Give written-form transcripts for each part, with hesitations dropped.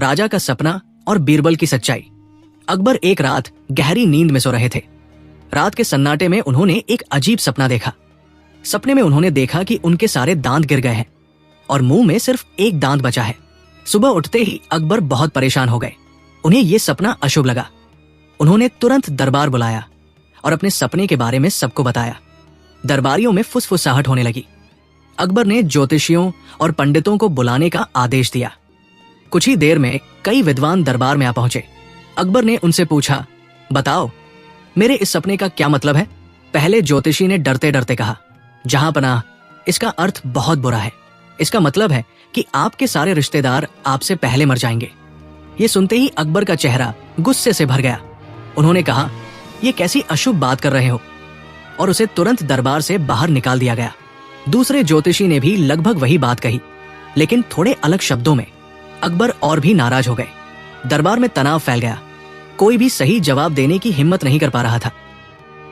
राजा का सपना और बीरबल की सच्चाई। अकबर एक रात गहरी नींद में सो रहे थे। रात के सन्नाटे में उन्होंने एक अजीब सपना देखा। सपने में उन्होंने देखा कि उनके सारे दांत गिर गए हैं और मुंह में सिर्फ एक दांत बचा है। सुबह उठते ही अकबर बहुत परेशान हो गए। उन्हें यह सपना अशुभ लगा। उन्होंने तुरंत दरबार बुलाया और अपने सपने के बारे में सबको बताया। दरबारियों में फुसफुसाहट होने लगी। अकबर ने ज्योतिषियों और पंडितों को बुलाने का आदेश दिया। कुछ ही देर में कई विद्वान दरबार में आ पहुंचे। अकबर ने उनसे पूछा, बताओ मेरे इस सपने का क्या मतलब है। पहले ज्योतिषी ने डरते डरते कहा, जहां पनाह, इसका अर्थ बहुत बुरा है। इसका मतलब है कि आपके सारे रिश्तेदार आपसे पहले मर जाएंगे। ये सुनते ही अकबर का चेहरा गुस्से से भर गया। उन्होंने कहा, ये कैसी अशुभ बात कर रहे हो, और उसे तुरंत दरबार से बाहर निकाल दिया गया। दूसरे ज्योतिषी ने भी लगभग वही बात कही, लेकिन थोड़े अलग शब्दों में। अकबर और भी नाराज हो गए। दरबार में तनाव फैल गया। कोई भी सही जवाब देने की हिम्मत नहीं कर पा रहा था।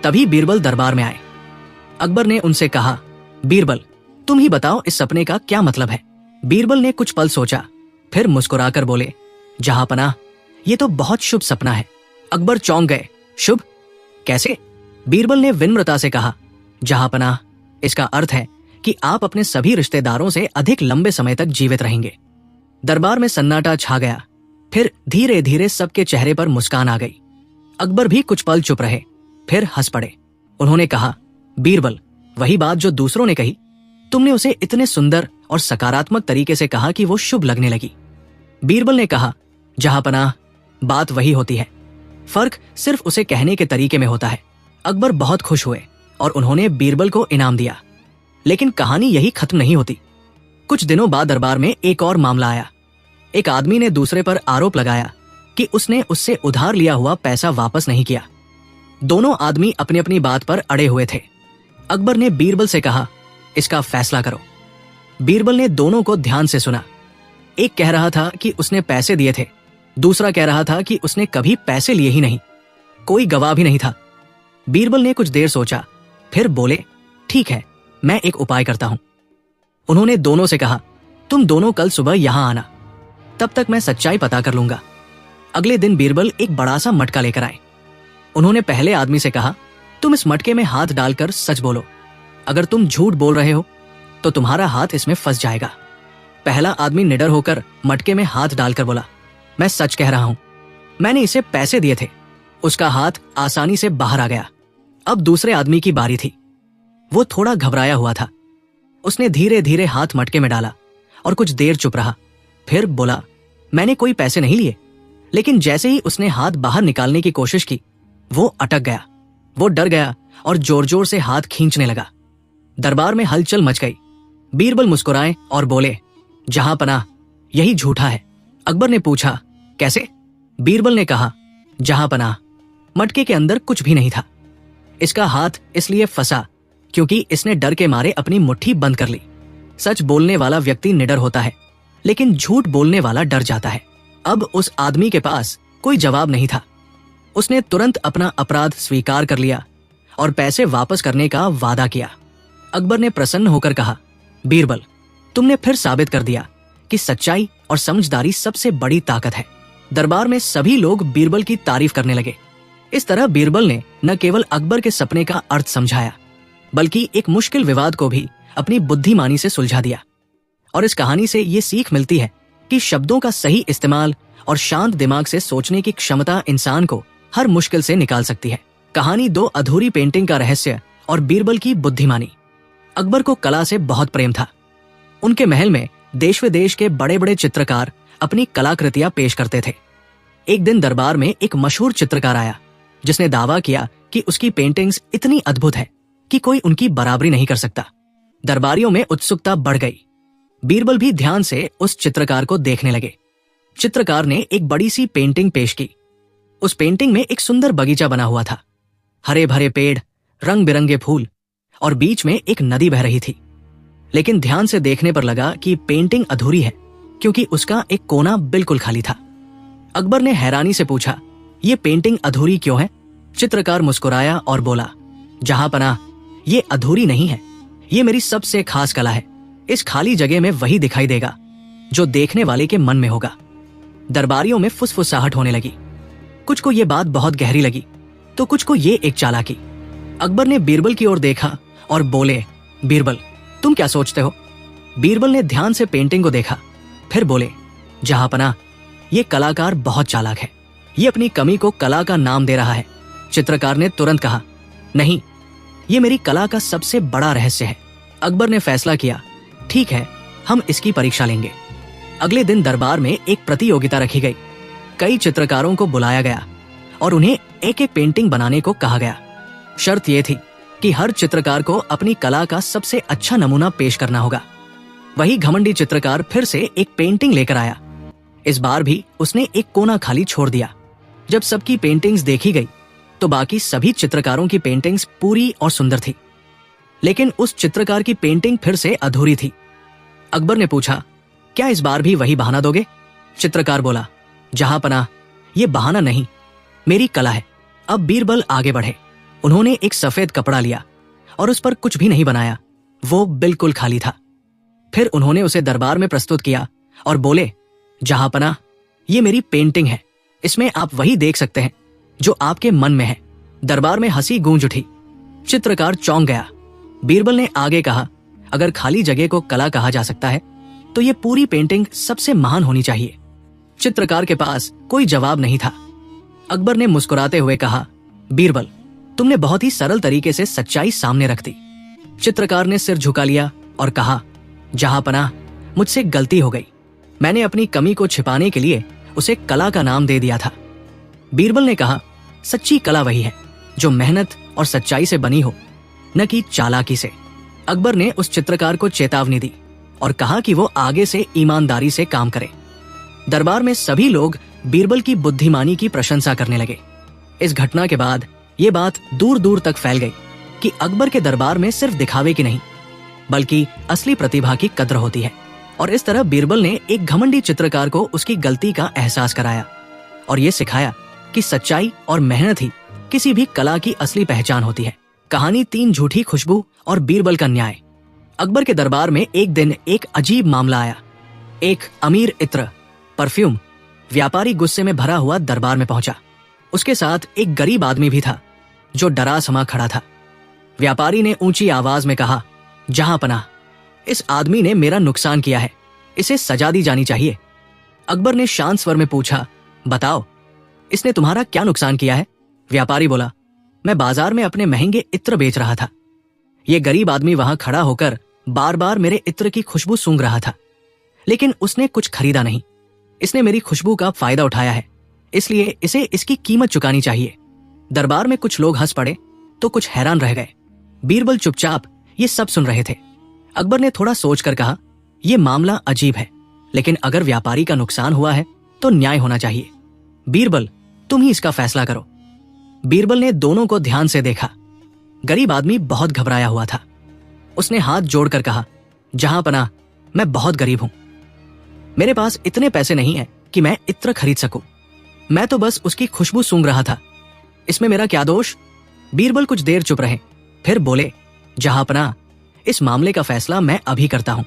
तभी बीरबल दरबार में आए। अकबर ने उनसे कहा, बीरबल, तुम ही बताओ इस सपने का क्या मतलब है। बीरबल ने कुछ पल सोचा, फिर मुस्कुराकर बोले, जहां पनाह, ये तो बहुत शुभ सपना है। अकबर चौंक गए। शुभ? कैसे? बीरबल ने विनम्रता से कहा, जहां पनाह, इसका अर्थ है कि आप अपने सभी रिश्तेदारों से अधिक लंबे समय तक जीवित रहेंगे। दरबार में सन्नाटा छा गया। फिर धीरे धीरे सबके चेहरे पर मुस्कान आ गई। अकबर भी कुछ पल चुप रहे, फिर हंस पड़े। उन्होंने कहा, बीरबल, वही बात जो दूसरों ने कही, तुमने उसे इतने सुंदर और सकारात्मक तरीके से कहा कि वो शुभ लगने लगी। बीरबल ने कहा, जहां पनाह, बात वही होती है, फर्क सिर्फ उसे कहने के तरीके में होता है। अकबर बहुत खुश हुए और उन्होंने बीरबल को इनाम दिया। लेकिन कहानी यही खत्म नहीं होती। कुछ दिनों बाद दरबार में एक और मामला आया। एक आदमी ने दूसरे पर आरोप लगाया कि उसने उससे उधार लिया हुआ पैसा वापस नहीं किया। दोनों आदमी अपनी अपनी बात पर अड़े हुए थे। अकबर ने बीरबल से कहा, इसका फैसला करो। बीरबल ने दोनों को ध्यान से सुना। एक कह रहा था कि उसने पैसे दिए थे, दूसरा कह रहा था कि उसने कभी पैसे लिए ही नहीं। कोई गवाह भी नहीं था। बीरबल ने कुछ देर सोचा, फिर बोले, ठीक है, मैं एक उपाय करता हूं। उन्होंने दोनों से कहा, तुम दोनों कल सुबह यहां आना, तब तक मैं सच्चाई पता कर लूंगा। अगले दिन बीरबल एक बड़ा सा मटका लेकर आए। उन्होंने पहले आदमी से कहा, तुम इस मटके में हाथ डालकर सच बोलो। अगर तुम झूठ बोल रहे हो तो तुम्हारा हाथ इसमें फंस जाएगा। पहला आदमी निडर होकर मटके में हाथ डालकर बोला, मैं सच कह रहा हूं, मैंने इसे पैसे दिए थे। उसका हाथ आसानी से बाहर आ गया। अब दूसरे आदमी की बारी थी। वो थोड़ा घबराया हुआ था। उसने धीरे धीरे हाथ मटके में डाला और कुछ देर चुप रहा। फिर बोला, मैंने कोई पैसे नहीं लिए। लेकिन जैसे ही उसने हाथ बाहर निकालने की कोशिश की, वो अटक गया। वो डर गया और जोर जोर से हाथ खींचने लगा। दरबार में हलचल मच गई। बीरबल मुस्कुराए और बोले, जहां पनाह, यही झूठा है। अकबर ने पूछा, कैसे? बीरबल ने कहा, जहां पनाह, मटके के अंदर कुछ भी नहीं था। इसका हाथ इसलिए फंसा क्योंकि इसने डर के मारे अपनी मुट्ठी बंद कर ली। सच बोलने वाला व्यक्ति निडर होता है, लेकिन झूठ बोलने वाला डर जाता है। अब उस आदमी के पास कोई जवाब नहीं था। उसने तुरंत अपना अपराध स्वीकार कर लिया और पैसे वापस करने का वादा किया। अकबर ने प्रसन्न होकर कहा, बीरबल, तुमने फिर साबित कर दिया कि सच्चाई और समझदारी सबसे बड़ी ताकत है। दरबार में सभी लोग बीरबल की तारीफ करने लगे। इस तरह बीरबल ने न केवल अकबर के सपने का अर्थ समझाया, बल्कि एक मुश्किल विवाद को भी अपनी बुद्धिमानी से सुलझा दिया। और इस कहानी से ये सीख मिलती है कि शब्दों का सही इस्तेमाल और शांत दिमाग से सोचने की क्षमता इंसान को हर मुश्किल से निकाल सकती है। कहानी दो अधूरी पेंटिंग का रहस्य और बीरबल की बुद्धिमानी। अकबर को कला से बहुत प्रेम था। उनके महल में देश विदेश के बड़े बड़े चित्रकार अपनी कलाकृतियां पेश करते थे। एक दिन दरबार में एक मशहूर चित्रकार आया, जिसने दावा किया कि उसकी पेंटिंग्स इतनी अद्भुत है कि कोई उनकी बराबरी नहीं कर सकता। दरबारियों में उत्सुकता बढ़ गई। बीरबल भी ध्यान से उस चित्रकार को देखने लगे। चित्रकार ने एक बड़ी सी पेंटिंग पेश की। उस पेंटिंग में एक सुंदर बगीचा बना हुआ था। हरे भरे पेड़, रंग बिरंगे फूल और बीच में एक नदी बह रही थी। लेकिन ध्यान से देखने पर लगा कि पेंटिंग अधूरी है, क्योंकि उसका एक कोना बिल्कुल खाली था। अकबर ने हैरानी से पूछा, ये पेंटिंग अधूरी क्यों है? चित्रकार मुस्कुराया और बोला, जहां पनाह, ये अधूरी नहीं है, ये मेरी सबसे खास कला है। इस खाली जगह में वही दिखाई देगा जो देखने वाले के मन में होगा। दरबारियों में फुसफुसाहट होने लगी। कुछ को ये बात बहुत गहरी लगी तो कुछ को ये एक चालाकी। अकबर ने बीरबल की ओर देखा और बोले, बीरबल तुम क्या सोचते हो? बीरबल ने ध्यान से पेंटिंग को देखा, फिर बोले, जहांपनाह ये कलाकार बहुत चालाक है, ये अपनी कमी को कला का नाम दे रहा है। चित्रकार ने तुरंत कहा, नहीं, ये मेरी कला का सबसे बड़ा रहस्य है। अकबर ने फैसला किया, ठीक है, हम इसकी परीक्षा लेंगे। अगले दिन दरबार में एक प्रतियोगिता रखी गई। कई चित्रकारों को बुलाया गया और उन्हें एक एक पेंटिंग बनाने को कहा गया। शर्त यह थी कि हर चित्रकार को अपनी कला का सबसे अच्छा नमूना पेश करना होगा। वही घमंडी चित्रकार फिर से एक पेंटिंग लेकर आया। इस बार भी उसने एक कोना खाली छोड़ दिया। जब सबकी पेंटिंग्स देखी गई तो बाकी सभी चित्रकारों की पेंटिंग्स पूरी और सुंदर थी, लेकिन उस चित्रकार की पेंटिंग फिर से अधूरी थी। अकबर ने पूछा, क्या इस बार भी वही बहाना दोगे? चित्रकार बोला, जहांपनाह ये बहाना नहीं, मेरी कला है। अब बीरबल आगे बढ़े। उन्होंने एक सफेद कपड़ा लिया और उस पर कुछ भी नहीं बनाया, वो बिल्कुल खाली था। फिर उन्होंने उसे दरबार में प्रस्तुत किया और बोले, जहांपनाह ये मेरी पेंटिंग है, इसमें आप वही देख सकते हैं जो आपके मन में है। दरबार में हंसी गूंज उठी। चित्रकार चौंक गया। बीरबल ने आगे कहा, अगर खाली जगह को कला कहा जा सकता है तो ये पूरी पेंटिंग सबसे महान होनी चाहिए। चित्रकार के पास कोई जवाब नहीं था। अकबर ने मुस्कुराते हुए कहा, बीरबल तुमने बहुत ही सरल तरीके से सच्चाई सामने रख दी। चित्रकार ने सिर झुका लिया और कहा, जहांपनाह मुझसे गलती हो गई, मैंने अपनी कमी को छिपाने के लिए उसे कला का नाम दे दिया था। बीरबल ने कहा, सच्ची कला वही है जो मेहनत और सच्चाई से बनी हो, न कि चालाकी से। अकबर ने उस चित्रकार को चेतावनी दी और कहा कि वो आगे से ईमानदारी से काम करे। दरबार में सभी लोग बीरबल की बुद्धिमानी की प्रशंसा करने लगे। इस घटना के बाद ये बात दूर दूर तक फैल गई कि अकबर के दरबार में सिर्फ दिखावे की नहीं बल्कि असली प्रतिभा की कद्र होती है। और इस तरह बीरबल ने एक घमंडी चित्रकार को उसकी गलती का एहसास कराया और ये सिखाया कि सच्चाई और मेहनत ही किसी भी कला की असली पहचान होती है। कहानी 3 झूठी खुशबू और बीरबल का न्याय। अकबर के दरबार में एक दिन एक अजीब मामला आया। एक अमीर इत्र परफ्यूम व्यापारी गुस्से में भरा हुआ दरबार में पहुंचा। उसके साथ एक गरीब आदमी भी था जो डरा समा खड़ा था। व्यापारी ने ऊंची आवाज में कहा, जहांपनाह इस आदमी ने मेरा नुकसान किया है, इसे सजा दी जानी चाहिए। अकबर ने शांत स्वर में पूछा, बताओ इसने तुम्हारा क्या नुकसान किया है? व्यापारी बोला, मैं बाजार में अपने महंगे इत्र बेच रहा था। ये गरीब आदमी वहां खड़ा होकर बार बार मेरे इत्र की खुशबू सूंघ रहा था, लेकिन उसने कुछ खरीदा नहीं। इसने मेरी खुशबू का फायदा उठाया है, इसलिए इसे इसकी कीमत चुकानी चाहिए। दरबार में कुछ लोग हंस पड़े तो कुछ हैरान रह गए। बीरबल चुपचाप ये सब सुन रहे थे। अकबर ने थोड़ा सोचकर कहा, यह मामला अजीब है, लेकिन अगर व्यापारी का नुकसान हुआ है तो न्याय होना चाहिए। बीरबल तुम ही इसका फैसला करो। बीरबल ने दोनों को ध्यान से देखा। गरीब आदमी बहुत घबराया हुआ था। उसने हाथ जोड़कर कहा, जहांपनाह मैं बहुत गरीब हूं, मेरे पास इतने पैसे नहीं है कि मैं इत्र खरीद सकूं। मैं तो बस उसकी खुशबू सूंघ रहा था, इसमें मेरा क्या दोष? बीरबल कुछ देर चुप रहे, फिर बोले, जहांपनाह इस मामले का फैसला मैं अभी करता हूं।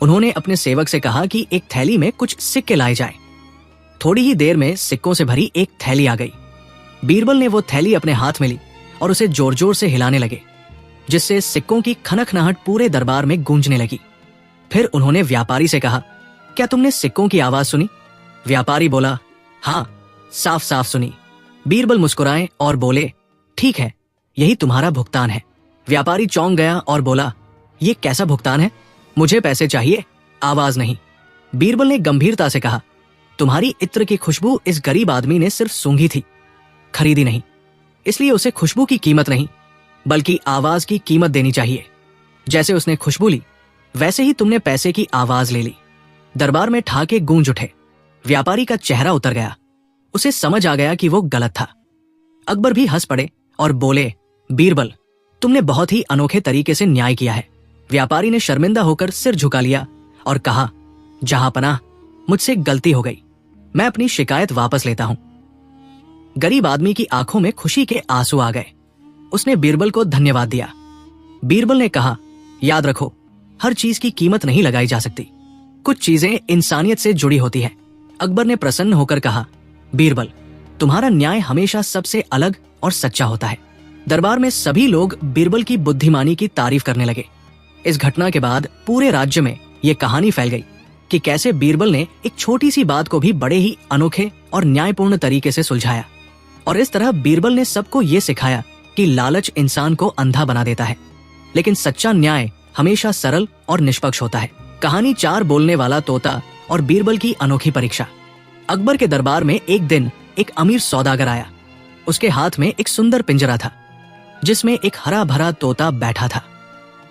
उन्होंने अपने सेवक से कहा कि एक थैली में कुछ सिक्के लाए जाए। थोड़ी ही देर में सिक्कों से भरी एक थैली आ गई। बीरबल ने वो थैली अपने हाथ में ली और उसे जोर जोर से हिलाने लगे, जिससे सिक्कों की खनखनाहट पूरे दरबार में गूंजने लगी। फिर उन्होंने व्यापारी से कहा, क्या तुमने सिक्कों की आवाज सुनी? व्यापारी बोला, हाँ, साफ साफ सुनी। बीरबल मुस्कुराए और बोले, ठीक है, यही तुम्हारा भुगतान है। व्यापारी चौंक गया और बोला, ये कैसा भुगतान है? मुझे पैसे चाहिए, आवाज नहीं। बीरबल ने गंभीरता से कहा, तुम्हारी इत्र की खुशबू इस गरीब आदमी ने सिर्फ सूंघी थी, खरीदी नहीं, इसलिए उसे खुशबू की कीमत नहीं बल्कि आवाज की कीमत देनी चाहिए। जैसे उसने खुशबू ली वैसे ही तुमने पैसे की आवाज ले ली। दरबार में ठाके गूंज उठे। व्यापारी का चेहरा उतर गया, उसे समझ आ गया कि वो गलत था। अकबर भी हंस पड़े और बोले, बीरबल तुमने बहुत ही अनोखे तरीके से न्याय किया है। व्यापारी ने शर्मिंदा होकर सिर झुका लिया और कहा, जहांपनाह मुझसे गलती हो गई, मैं अपनी शिकायत वापस लेता हूं। गरीब आदमी की आंखों में खुशी के आंसू आ गए। उसने बीरबल को धन्यवाद दिया। बीरबल ने कहा, याद रखो, हर चीज की कीमत नहीं लगाई जा सकती, कुछ चीजें इंसानियत से जुड़ी होती हैं। अकबर ने प्रसन्न होकर कहा, बीरबल, तुम्हारा न्याय हमेशा सबसे अलग और सच्चा होता है। दरबार में सभी लोग बीरबल की बुद्धिमानी की तारीफ करने लगे। इस घटना के बाद पूरे राज्य में यह कहानी फैल गई कि कैसे बीरबल ने एक छोटी सी बात को भी बड़े ही अनोखे और न्यायपूर्ण तरीके से सुलझाया। और इस तरह बीरबल ने सबको ये सिखाया कि लालच इंसान को अंधा बना देता है, लेकिन सच्चा न्याय हमेशा सरल और निष्पक्ष होता है। कहानी 4 बोलने वाला तोता और बीरबल की अनोखी परीक्षा। अकबर के दरबार में एक दिन एक अमीर सौदागर आया। उसके हाथ में एक सुंदर पिंजरा था जिसमें एक हरा भरा तोता बैठा था।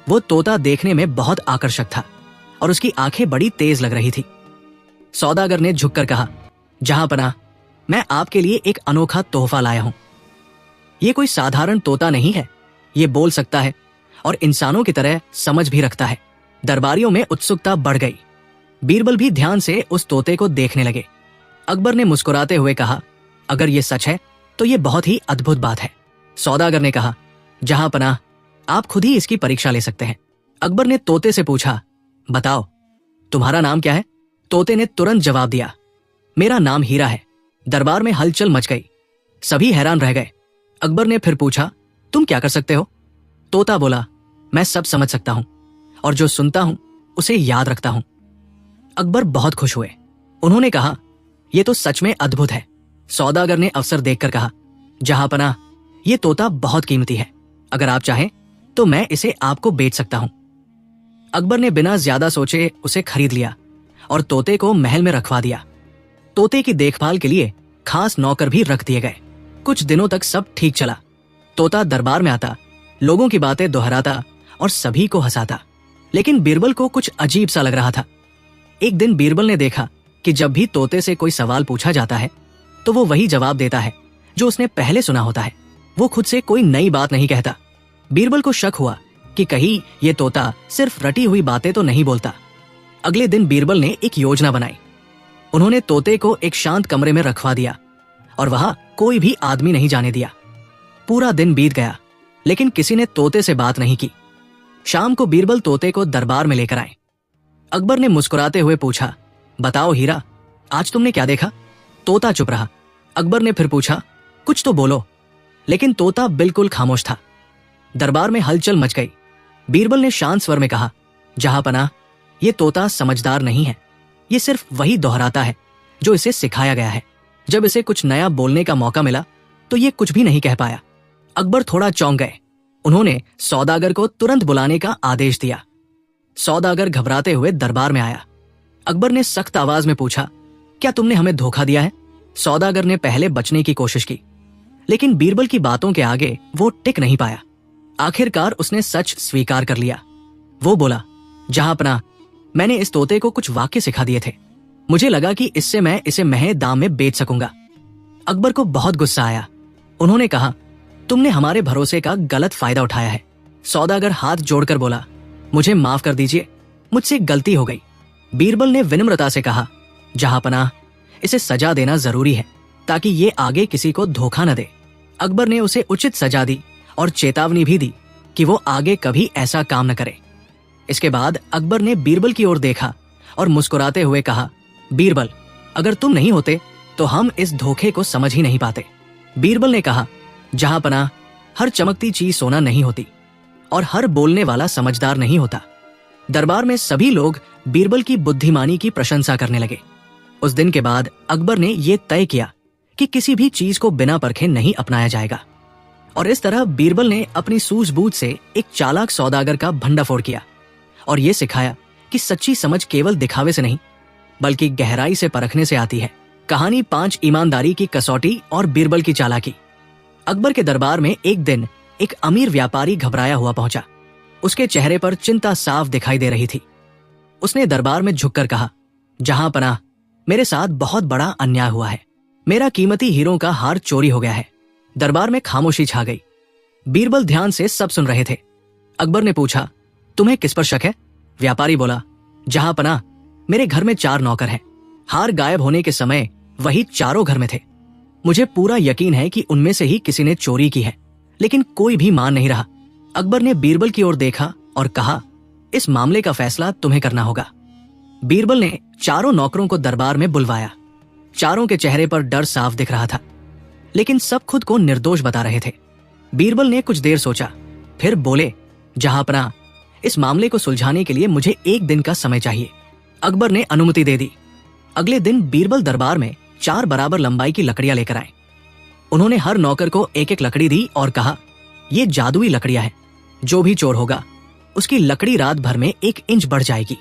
वो तोता देखने में बहुत आकर्षक था और उसकी आंखें बड़ी तेज लग रही थी। सौदागर ने झुककर कहा, जहांपनाह, मैं आपके लिए एक अनोखा तोहफा लाया हूं। ये कोई साधारण तोता नहीं है, ये बोल सकता है और इंसानों की तरह समझ भी रखता है। दरबारियों में उत्सुकता बढ़ गई। बीरबल भी ध्यान से उस तोते को देखने लगे। अकबर ने मुस्कुराते हुए कहा, अगर ये सच है तो ये बहुत ही अद्भुत बात है। सौदागर ने कहा, जहांपनाह, आप खुद ही इसकी परीक्षा ले सकते हैं। अकबर ने तोते से पूछा, बताओ तुम्हारा नाम क्या है? तोते ने तुरंत जवाब दिया, मेरा नाम हीरा है। दरबार में हलचल मच गई। सभी हैरान रह गए। अकबर ने फिर पूछा, तुम क्या कर सकते हो? तोता बोला, मैं सब समझ सकता हूं और जो सुनता हूं उसे याद रखता हूं। अकबर बहुत खुश हुए। उन्होंने कहा, यह तो सच में अद्भुत है। सौदागर ने अवसर देखकर कहा, जहांपनाह, यह तोता बहुत कीमती है। अगर आप चाहें तो मैं इसे आपको बेच सकता हूं। अकबर ने बिना ज्यादा सोचे उसे खरीद लिया और तोते को महल में रखवा दिया। तोते की देखभाल के लिए खास नौकर भी रख दिए गए। कुछ दिनों तक सब ठीक चला। तोता दरबार में आता, लोगों की बातें दोहराता और सभी को हंसाता। लेकिन बीरबल को कुछ अजीब सा लग रहा था। एक दिन बीरबल ने देखा कि जब भी तोते से कोई सवाल पूछा जाता है तो वो वही जवाब देता है जो उसने पहले सुना होता है। वो खुद से कोई नई बात नहीं कहता। बीरबल को शक हुआ कि कहीं ये तोता सिर्फ रटी हुई बातें तो नहीं बोलता। अगले दिन बीरबल ने एक योजना बनाई। उन्होंने तोते को एक शांत कमरे में रखवा दिया और वहां कोई भी आदमी नहीं जाने दिया। पूरा दिन बीत गया लेकिन किसी ने तोते से बात नहीं की। शाम को बीरबल तोते को दरबार में लेकर आए। अकबर ने मुस्कुराते हुए पूछा, बताओ हीरा, आज तुमने क्या देखा? तोता चुप रहा। अकबर ने फिर पूछा, कुछ तो बोलो। लेकिन तोता बिल्कुल खामोश था। दरबार में हलचल मच गई। बीरबल ने शांत स्वर में कहा, जहांपनाह, ये तोता समझदार नहीं है। ये सिर्फ वही दोहराता है जो इसे सिखाया गया है। जब इसे कुछ नया बोलने का मौका मिला तो ये कुछ भी नहीं कह पाया। अकबर थोड़ा चौंक गए। उन्होंने सौदागर को तुरंत बुलाने का आदेश दिया। सौदागर घबराते हुए दरबार में आया। अकबर ने सख्त आवाज में पूछा, क्या तुमने हमें धोखा दिया है? सौदागर ने पहले बचने की कोशिश की लेकिन बीरबल की बातों के आगे वो टिक नहीं पाया। आखिरकार उसने सच स्वीकार कर लिया। वो बोला, जहांपनाह, मैंने इस तोते को कुछ वाक्य सिखा दिए थे। मुझे लगा कि इससे मैं इसे महंगे दाम में बेच सकूंगा। अकबर को बहुत गुस्सा आया। उन्होंने कहा, तुमने हमारे भरोसे का गलत फायदा उठाया है। सौदागर हाथ जोड़कर बोला, मुझे माफ कर दीजिए, मुझसे गलती हो गई। बीरबल ने विनम्रता से कहा, जहांपनाह, इसे सजा देना जरूरी है ताकि ये आगे किसी को धोखा न दे। अकबर ने उसे उचित सजा दी और चेतावनी भी दी कि वो आगे कभी ऐसा काम न करे। इसके बाद अकबर ने बीरबल की ओर देखा और मुस्कुराते हुए कहा, बीरबल, अगर तुम नहीं होते तो हम इस धोखे को समझ ही नहीं पाते। बीरबल ने कहा, जहांपनाह, हर चमकती चीज सोना नहीं होती और हर बोलने वाला समझदार नहीं होता। दरबार में सभी लोग बीरबल की बुद्धिमानी की प्रशंसा करने लगे। उस दिन के बाद अकबर ने यह तय किया कि किसी भी चीज को बिना परखे नहीं अपनाया जाएगा। और इस तरह बीरबल ने अपनी सूझबूझ से एक चालाक सौदागर का भंडाफोड़ किया और ये सिखाया कि सच्ची समझ केवल दिखावे से नहीं बल्कि गहराई से परखने से आती है। कहानी 5 ईमानदारी की कसौटी और बीरबल की चालाकी। अकबर के दरबार में एक दिन एक अमीर व्यापारी घबराया हुआ पहुंचा। उसके चेहरे पर चिंता साफ दिखाई दे रही थी। उसने दरबार में झुककर कहा, जहांपनाह, मेरे साथ बहुत बड़ा अन्याय हुआ है। मेरा कीमती हीरों का हार चोरी हो गया है। दरबार में खामोशी छा गई। बीरबल ध्यान से सब सुन रहे थे। अकबर ने पूछा, तुम्हें किस पर शक है? व्यापारी बोला, जहांपनाह, मेरे घर में 4 नौकर हैं। हार गायब होने के समय वही चारों घर में थे। मुझे पूरा यकीन है कि उनमें से ही किसी ने चोरी की है, लेकिन कोई भी मान नहीं रहा। अकबर ने बीरबल की ओर देखा और कहा, इस मामले का फैसला तुम्हें करना होगा। बीरबल ने चारों नौकरों को दरबार में बुलवाया। चारों के चेहरे पर डर साफ दिख रहा था, लेकिन सब खुद को निर्दोष बता रहे थे। बीरबल ने कुछ देर सोचा, फिर बोले, जहांपनाह, इस मामले को सुलझाने के लिए मुझे 1 दिन का समय चाहिए। अकबर ने अनुमति दे दी। अगले दिन बीरबल दरबार में 4 बराबर लंबाई की लकड़ियां लेकर आए। उन्होंने हर नौकर को 1-1 लकड़ी दी और कहा, ये जादुई लकड़ियां हैं, जो भी चोर होगा उसकी लकड़ी रात भर में 1 इंच बढ़ जाएगी।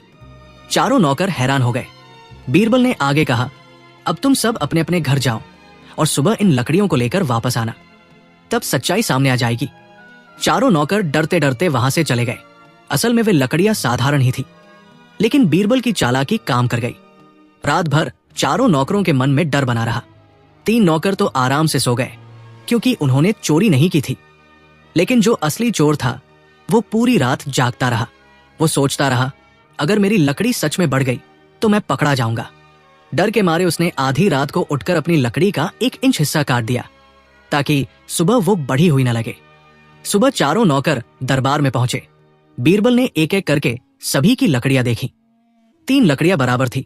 चारों नौकर हैरान हो गए। बीरबल ने आगे कहा, अब तुम सब अपने अपने घर जाओ और सुबह इन लकड़ियों को लेकर वापस आना, तब सच्चाई सामने आ जाएगी। चारों नौकर डरते डरते वहां से चले गए। असल में वे लकड़ियां साधारण ही थी, लेकिन बीरबल की चालाकी काम कर गई। रात भर चारों नौकरों के मन में डर बना रहा। 3 नौकर तो आराम से सो गए, क्योंकि उन्होंने चोरी नहीं की थी। लेकिन जो असली चोर था वो पूरी रात जागता रहा। वो सोचता रहा, अगर मेरी लकड़ी सच में बढ़ गई तो मैं पकड़ा जाऊंगा। डर के मारे उसने आधी रात को उठकर अपनी लकड़ी का 1 इंच हिस्सा काट दिया, ताकि सुबह वो बढ़ी हुई न लगे। सुबह चारों नौकर दरबार में पहुंचे। बीरबल ने 1-1 करके सभी की लकड़ियां देखी। 3 लकड़ियां बराबर थी,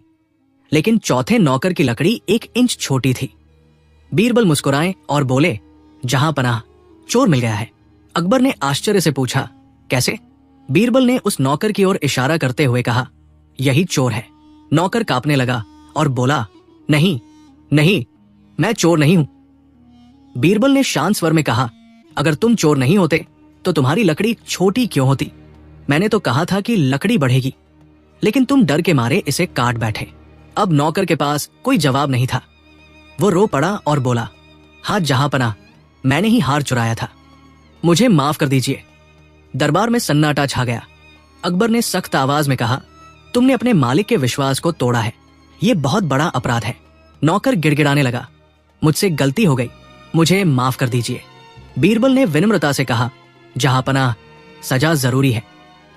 लेकिन चौथे नौकर की लकड़ी 1 इंच छोटी थी। बीरबल मुस्कुराए और बोले, जहांपनाह, चोर मिल गया है। अकबर ने आश्चर्य से पूछा, कैसे? बीरबल ने उस नौकर की ओर इशारा करते हुए कहा, यही चोर है। नौकर कांपने लगा और बोला, नहीं नहीं, मैं चोर नहीं हूं। बीरबल ने शांत स्वर में कहा, अगर तुम चोर नहीं होते तो तुम्हारी लकड़ी छोटी क्यों होती? मैंने तो कहा था कि लकड़ी बढ़ेगी, लेकिन तुम डर के मारे इसे काट बैठे। अब नौकर के पास कोई जवाब नहीं था। वो रो पड़ा और बोला, हाँ जहांपनाह, मैंने ही हार चुराया था, मुझे माफ कर दीजिए। दरबार में सन्नाटा छा गया। अकबर ने सख्त आवाज में कहा, तुमने अपने मालिक के विश्वास को तोड़ा है, ये बहुत बड़ा अपराध है। नौकर गिड़गिड़ाने लगा, मुझसे गलती हो गई, मुझे माफ कर दीजिए। बीरबल ने विनम्रता से कहा, जहांपनाह, सजा जरूरी है,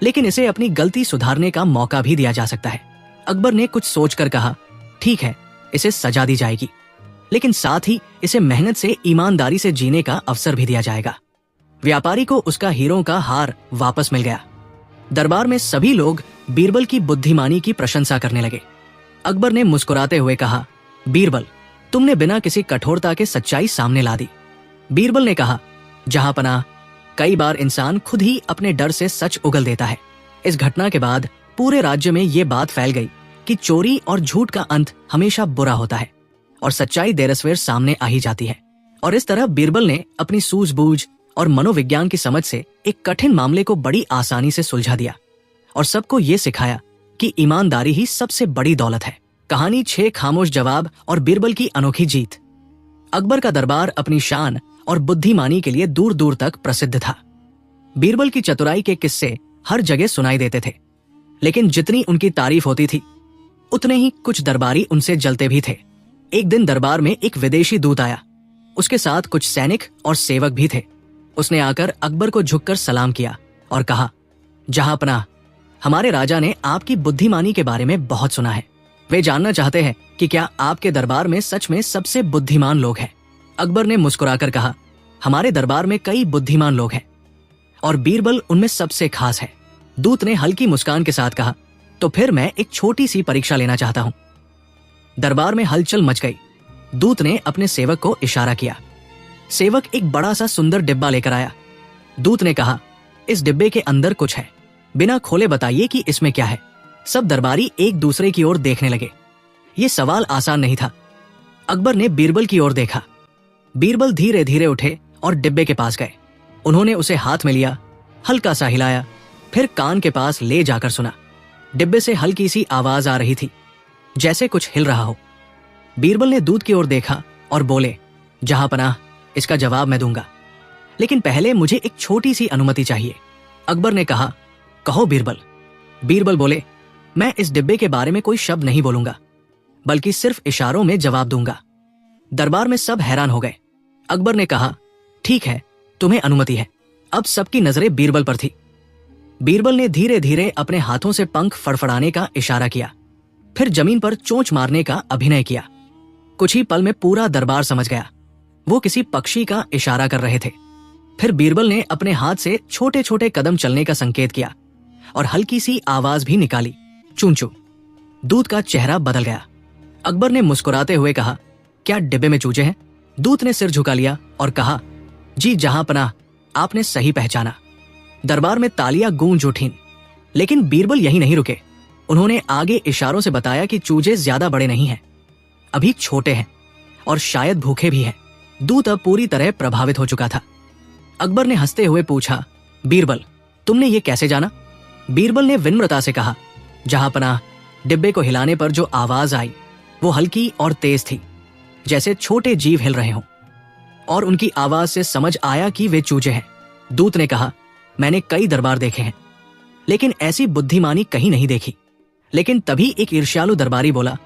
लेकिन इसे अपनी गलती सुधारने का मौका भी दिया जा सकता है। अकबर ने कुछ सोचकर कहा, ठीक है, इसे सजा दी जाएगी, लेकिन साथ ही इसे मेहनत से ईमानदारी से जीने का अवसर भी दिया जाएगा। व्यापारी को उसका हीरों का हार वापस मिल गया। दरबार में सभी लोग बीरबल की बुद्धिमानी की प्रशंसा करने लगे। अकबर ने मुस्कुराते हुए कहा, बीरबल, तुमने बिना किसी कठोरता के सच्चाई सामने ला दी। बीरबल ने कहा, जहांपनाह, कई बार इंसान खुद ही अपने डर से सच उगल देता है। इस घटना के बाद पूरे राज्य में ये बात फैल गई कि चोरी और झूठ का अंत हमेशा बुरा होता है और सच्चाई देर सवेर सामने आ ही जाती है। और इस तरह बीरबल ने अपनी सूझबूझ और मनोविज्ञान की समझ से एक कठिन मामले को बड़ी आसानी से सुलझा दिया और सबको ये सिखाया कि ईमानदारी ही सबसे बड़ी दौलत है। कहानी 6 खामोश जवाब और बीरबल की अनोखी जीत। अकबर का दरबार अपनी शान और बुद्धिमानी के लिए दूर दूर तक प्रसिद्ध था। बीरबल की चतुराई के किस्से हर जगह सुनाई देते थे, लेकिन जितनी उनकी तारीफ होती थी उतने ही कुछ दरबारी उनसे जलते भी थे। एक दिन दरबार में एक विदेशी दूत आया। उसके साथ कुछ सैनिक और सेवक भी थे। उसने आकर अकबर को झुककर सलाम किया और कहा, जहांपनाह, हमारे राजा ने आपकी बुद्धिमानी के बारे में बहुत सुना है। वे जानना चाहते हैं कि क्या आपके दरबार में सच में सबसे बुद्धिमान लोग हैं। अकबर ने मुस्कुराकर कहा, हमारे दरबार में कई बुद्धिमान लोग हैं और बीरबल उनमें सबसे खास है। दूत ने हल्की मुस्कान के साथ कहा, तो फिर मैं एक छोटी सी परीक्षा लेना चाहता हूं। दरबार में हलचल मच गई। दूत ने अपने सेवक को इशारा किया। सेवक एक बड़ा सा सुंदर डिब्बा लेकर आया। दूत ने कहा, इस डिब्बे के अंदर कुछ है, बिना खोले बताइए कि इसमें क्या है। सब दरबारी एक दूसरे की ओर देखने लगे। ये सवाल आसान नहीं था। अकबर ने बीरबल की ओर देखा। बीरबल धीरे धीरे उठे और डिब्बे के पास गए। उन्होंने उसे हाथ में लिया, हल्का सा हिलाया, फिर कान के पास ले जाकर सुना। डिब्बे से हल्की सी आवाज आ रही थी, जैसे कुछ हिल रहा हो। बीरबल ने दूत की ओर देखा और बोले, जहांपनाह, इसका जवाब मैं दूंगा, लेकिन पहले मुझे एक छोटी सी अनुमति चाहिए। अकबर ने कहा, कहो बीरबल। बीरबल बोले, मैं इस डिब्बे के बारे में कोई शब्द नहीं बोलूंगा, बल्कि सिर्फ इशारों में जवाब दूंगा। दरबार में सब हैरान हो गए। अकबर ने कहा, ठीक है, तुम्हें अनुमति है। अब सबकी नजरें बीरबल पर थी। बीरबल ने धीरे धीरे अपने हाथों से पंख फड़फड़ाने का इशारा किया, फिर जमीन पर चोंच मारने का अभिनय किया। कुछ ही पल में पूरा दरबार समझ गया, वो किसी पक्षी का इशारा कर रहे थे। फिर बीरबल ने अपने हाथ से छोटे छोटे कदम चलने का संकेत किया और हल्की सी आवाज भी निकाली, चूं चूं। दूत का चेहरा बदल गया। अकबर ने मुस्कुराते हुए कहा, क्या डिब्बे में चूजे हैं? दूत ने सिर झुका लिया और कहा, जी जहांपनाह, आपने सही पहचाना। दरबार में तालियां गूंज उठीं। लेकिन बीरबल यहीं नहीं रुके। उन्होंने आगे इशारों से बताया कि चूजे ज्यादा बड़े नहीं हैं, अभी छोटे हैं और शायद भूखे भी हैं। दूत अब पूरी तरह प्रभावित हो चुका था। अकबर ने हंसते हुए पूछा, बीरबल, तुमने ये कैसे जाना? बीरबल ने विनम्रता से कहा, जहांपनाह, डिब्बे को हिलाने पर जो आवाज आई वो हल्की और तेज थी, जैसे छोटे जीव हिल रहे हों, और उनकी आवाज से समझ आया कि वे चूजे हैं। दूत ने कहा, मैंने कई दरबार देखे हैं, लेकिन ऐसी बुद्धिमानी कहीं नहीं देखी। लेकिन तभी एक ईर्ष्यालु दरबारी बोला,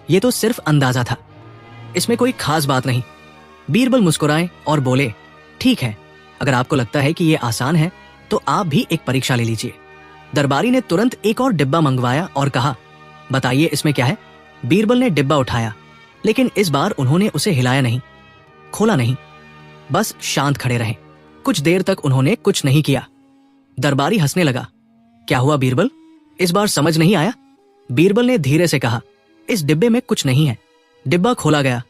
ये तो सिर्फ अंदाजा था, इसमें कोई खास बात नहीं। बीरबल मुस्कुराए और बोले, ठीक है, अगर आपको लगता है कि ये आसान है तो आप भी एक परीक्षा ले लीजिए। दरबारी ने तुरंत एक और डिब्बा मंगवाया और कहा, बताइए इसमें क्या है? बीरबल ने डिब्बा उठाया, लेकिन इस बार उन्होंने उसे हिलाया नहीं, खोला नहीं, बस शांत खड़े रहे। कुछ देर तक उन्होंने कुछ नहीं किया। दरबारी हंसने लगा। क्या हुआ बीरबल, इस बार समझ नहीं आया? बीरबल ने धीरे से कहा, इस डिब्बे में कुछ नहीं है। डिब्बा खोला गया,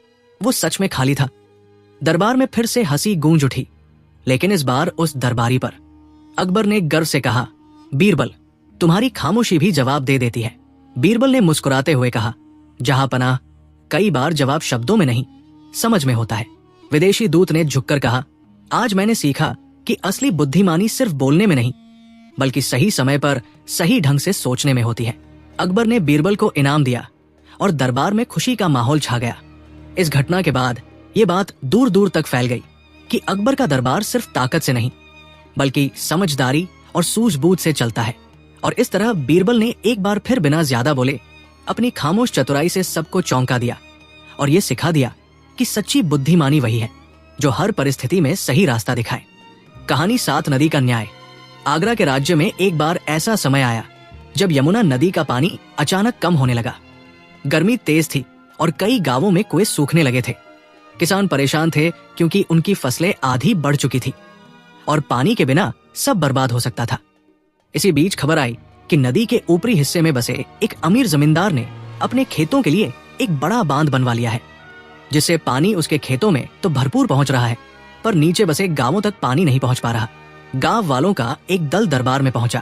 वो सच में खाली था। दरबार में फिर से हंसी गूंज उठी, लेकिन इस बार उस दरबारी पर। अकबर ने गर्व से कहा, बीरबल, तुम्हारी खामोशी भी जवाब दे देती है। बीरबल ने मुस्कुराते हुए कहा, जहांपनाह, कई बार जवाब शब्दों में नहीं, समझ में होता है। विदेशी दूत ने झुककर कहा, आज मैंने सीखा कि असली बुद्धिमानी सिर्फ बोलने में नहीं, बल्कि सही समय पर सही ढंग से सोचने में होती है। अकबर ने बीरबल को इनाम दिया और दरबार में खुशी का माहौल छा गया। इस घटना के बाद ये बात दूर दूर तक फैल गई कि अकबर का दरबार सिर्फ ताकत से नहीं, बल्कि समझदारी और सूझबूझ से चलता है। और इस तरह बीरबल ने एक बार फिर बिना ज्यादा बोले अपनी खामोश चतुराई से सबको चौंका दिया और ये सिखा दिया कि सच्ची बुद्धिमानी वही है जो हर परिस्थिति में सही रास्ता दिखाए। कहानी 7 नदी का न्याय। आगरा के राज्य में एक बार ऐसा समय आया जब यमुना नदी का पानी अचानक कम होने लगा। गर्मी तेज थी और कई गांवों में कुएं सूखने लगे थे। किसान परेशान थे क्योंकि उनकी फसलें आधी बढ़ चुकी थी और पानी के बिना सब बर्बाद हो सकता था। इसी बीच खबर आई कि नदी के ऊपरी हिस्से में बसे एक अमीर जमींदार ने अपने खेतों के लिए एक बड़ा बांध बनवा लिया है, जिससे पानी उसके खेतों में तो भरपूर पहुंच रहा है, पर नीचे बसे गांवों तक पानी नहीं पहुंच पा रहा। गांव वालों का एक दल दरबार में पहुंचा।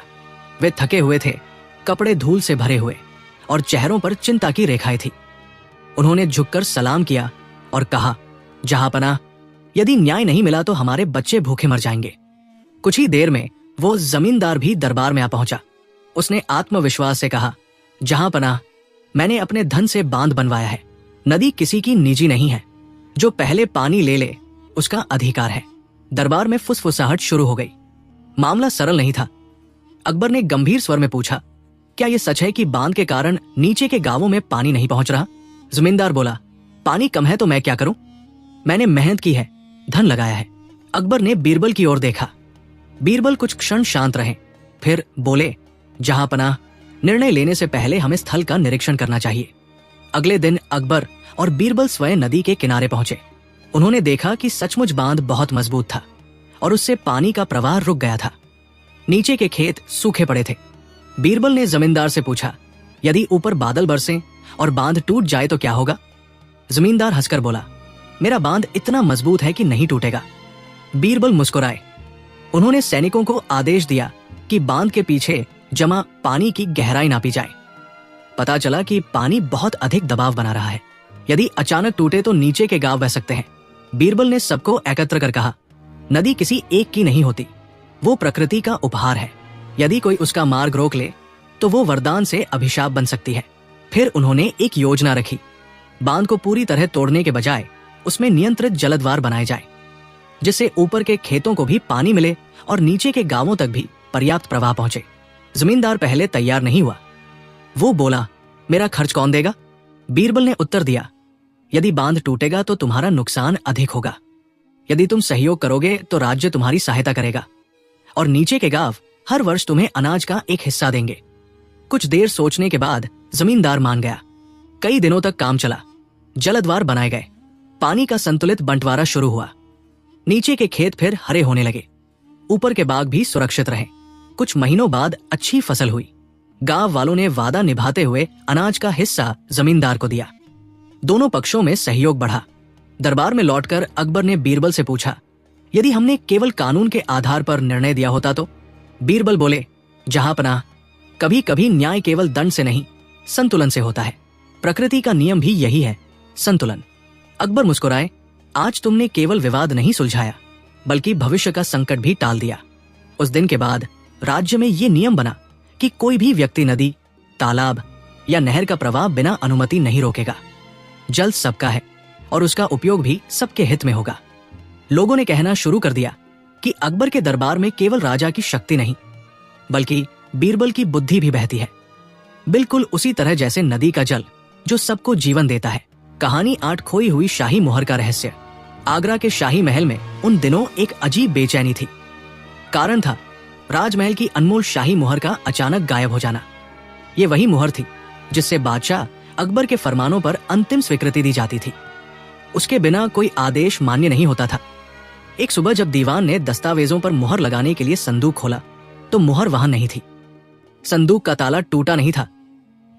वे थके हुए थे, कपड़े धूल से भरे हुए, और चेहरों पर चिंता की रेखाएं थी। उन्होंने झुककर सलाम किया और कहा, जहांपनाह, यदि न्याय नहीं मिला तो हमारे बच्चे भूखे मर जाएंगे। कुछ ही देर में वो जमींदार भी दरबार में आ पहुंचा। उसने आत्मविश्वास से कहा, जहांपनाह, मैंने अपने धन से बांध बनवाया है। नदी किसी की निजी नहीं है, जो पहले पानी ले ले उसका अधिकार है। दरबार में फुसफुसाहट शुरू हो गई। मामला सरल नहीं था। अकबर ने गंभीर स्वर में पूछा, क्या यह सच है कि बांध के कारण नीचे के गांवों में पानी नहीं पहुंच रहा? जमींदार बोला, पानी कम है तो मैं क्या करूं? मैंने मेहनत की है, धन लगाया है। अकबर ने बीरबल की ओर देखा। बीरबल कुछ क्षण शांत रहे, फिर बोले, जहांपनाह, निर्णय लेने से पहले हमें स्थल का निरीक्षण करना चाहिए। अगले दिन अकबर और बीरबल स्वयं नदी के किनारे पहुंचे। उन्होंने देखा कि सचमुच बांध बहुत मजबूत था और उससे पानी का प्रवाह रुक गया था। नीचे के खेत सूखे पड़े थे। बीरबल ने जमींदार से पूछा, यदि ऊपर बादल बरसें और बांध टूट जाए तो क्या होगा? जमींदार हंसकर बोला, मेरा बांध इतना मजबूत है कि नहीं टूटेगा। बीरबल मुस्कुराए। उन्होंने सैनिकों को आदेश दिया कि बांध के पीछे जमा पानी की गहराई नापी जाए। पता चला कि पानी बहुत अधिक दबाव बना रहा है। यदि अचानक टूटे तो नीचे के गांव बह सकते हैं। बीरबल ने सबको एकत्र कर कहा, नदी किसी एक की नहीं होती, वो प्रकृति का उपहार है। यदि कोई उसका मार्ग रोक ले तो वो वरदान से अभिशाप बन सकती है। फिर उन्होंने एक योजना रखी। बांध को पूरी तरह तोड़ने के बजाय उसमें नियंत्रित जलद्वार बनाए जाए, जिससे ऊपर के खेतों को भी पानी मिले और नीचे के गांवों तक भी पर्याप्त प्रवाह पहुंचे। जमींदार पहले तैयार नहीं हुआ। वो बोला, मेरा खर्च कौन देगा? बीरबल ने उत्तर दिया, यदि बांध टूटेगा तो तुम्हारा नुकसान अधिक होगा। यदि तुम सहयोग करोगे तो राज्य तुम्हारी सहायता करेगा और नीचे के गांव हर वर्ष तुम्हें अनाज का एक हिस्सा देंगे। कुछ देर सोचने के बाद जमींदार मान गया। कई दिनों तक काम चला। जलद्वार बनाए गए। पानी का संतुलित बंटवारा शुरू हुआ। नीचे के खेत फिर हरे होने लगे। ऊपर के बाग भी सुरक्षित रहे। कुछ महीनों बाद अच्छी फसल हुई। गांव वालों ने वादा निभाते हुए अनाज का हिस्सा जमींदार को दिया। दोनों पक्षों में सहयोग बढ़ा। दरबार में लौटकर अकबर ने बीरबल से पूछा, यदि हमने केवल कानून के आधार पर निर्णय दिया होता तो? बीरबल बोले, जहांपनाह, कभी कभी न्याय केवल दंड से नहीं, संतुलन से होता है। प्रकृति का नियम भी यही है, संतुलन। अकबर मुस्कुराए, आज तुमने केवल विवाद नहीं सुलझाया, बल्कि भविष्य का संकट भी टाल दिया। उस दिन के बाद राज्य में ये नियम बना कि कोई भी व्यक्ति नदी, तालाब या नहर का प्रवाह बिना अनुमति नहीं रोकेगा। जल सबका है और उसका उपयोग भी सबके हित में होगा। लोगों ने कहना शुरू कर दिया कि अकबर के दरबार में केवल राजा की शक्ति नहीं, बल्कि बीरबल की बुद्धि भी बहती है, बिल्कुल उसी तरह जैसे नदी का जल जो सबको जीवन देता है। कहानी 8 खोई हुई शाही मुहर का रहस्य। आगरा के शाही महल में उन दिनों एक अजीब बेचैनी थी। कारण था राजमहल की अनमोल शाही मुहर का अचानक गायब हो जाना। ये वही मुहर थी जिससे बादशाह अकबर के फरमानों पर अंतिम स्वीकृति दी जाती थी। उसके बिना कोई आदेश मान्य नहीं होता था। एक सुबह जब दीवान ने दस्तावेजों पर मुहर लगाने के लिए संदूक खोला तो मुहर वहां नहीं थी। संदूक का ताला टूटा नहीं था।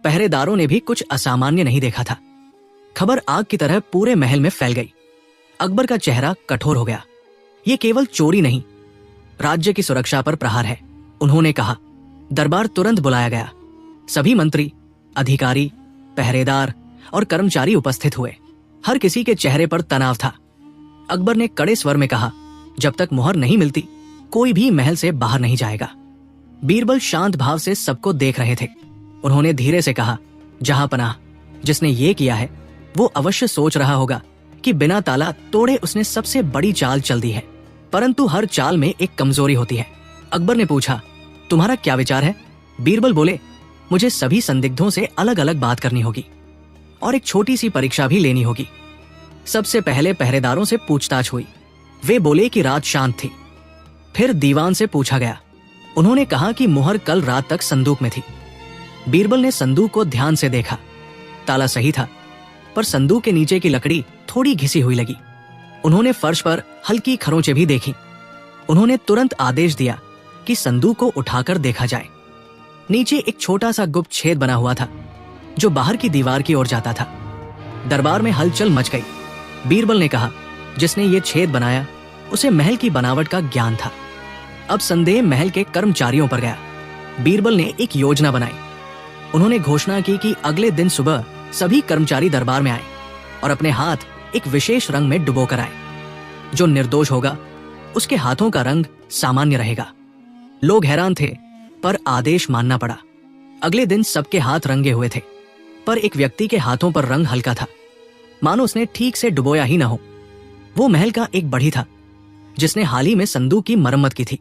पहरेदारों ने भी कुछ असामान्य नहीं देखा था। खबर आग की तरह पूरे महल में फैल गई। अकबर का चेहरा कठोर हो गया। ये केवल चोरी नहीं, राज्य की सुरक्षा पर प्रहार है। उन्होंने कहा। दरबार तुरंत बुलाया गया। सभी मंत्री, अधिकारी, पहरेदार और कर्मचारी उपस्थित हुए। हर किसी के चेहरे पर तनाव था। अकबर ने कड़े स्वर में कहा, जब तक मुहर नहीं मिलती कोई भी महल से बाहर नहीं जाएगा। बीरबल शांत भाव से सबको देख रहे थे। उन्होंने धीरे से कहा, जहांपनाह, जिसने ये किया है वो अवश्य सोच रहा होगा कि बिना ताला तोड़े उसने सबसे बड़ी चाल चल दी है, परंतु हर चाल में एक कमजोरी होती है। अकबर ने पूछा, तुम्हारा क्या विचार है? बीरबल बोले, मुझे सभी संदिग्धों से अलग अलग बात करनी होगी और एक छोटी सी परीक्षा भी लेनी होगी। सबसे पहले पहरेदारों से पूछताछ हुई। वे बोले कि रात शांत थी। फिर दीवान से पूछा गया। उन्होंने कहा कि मुहर कल रात तक संदूक में थी। बीरबल ने संदूक को ध्यान से देखा। ताला सही था, पर संदूक के नीचे की लकड़ी थोड़ी घिसी हुई लगी। उन्होंने फर्श पर हल्की खरोंचें भी देखी। उन्होंने तुरंत आदेश दिया कि संदूक को उठाकर देखा जाए। नीचे एक छोटा सा गुप्त छेद बना हुआ था जो बाहर की दीवार की ओर जाता था। दरबार में हलचल मच गई। बीरबल ने कहा, जिसने ये छेद बनाया उसे महल की बनावट का ज्ञान था। अब संदेह महल के कर्मचारियों पर गया। बीरबल ने एक योजना बनाई। उन्होंने घोषणा की कि अगले दिन सुबह सभी कर्मचारी दरबार में आए और अपने हाथ एक विशेष रंग में डुबो कर आए। जो निर्दोष होगा उसके हाथों का रंग सामान्य रहेगा। लोग हैरान थे, पर आदेश मानना पड़ा। अगले दिन सबके हाथ रंगे हुए थे, पर एक व्यक्ति के हाथों पर रंग हल्का था, मानो उसने ठीक से डुबोया ही न हो। वो महल का एक बढ़ी था जिसने हाल ही में संदूक की मरम्मत की थी।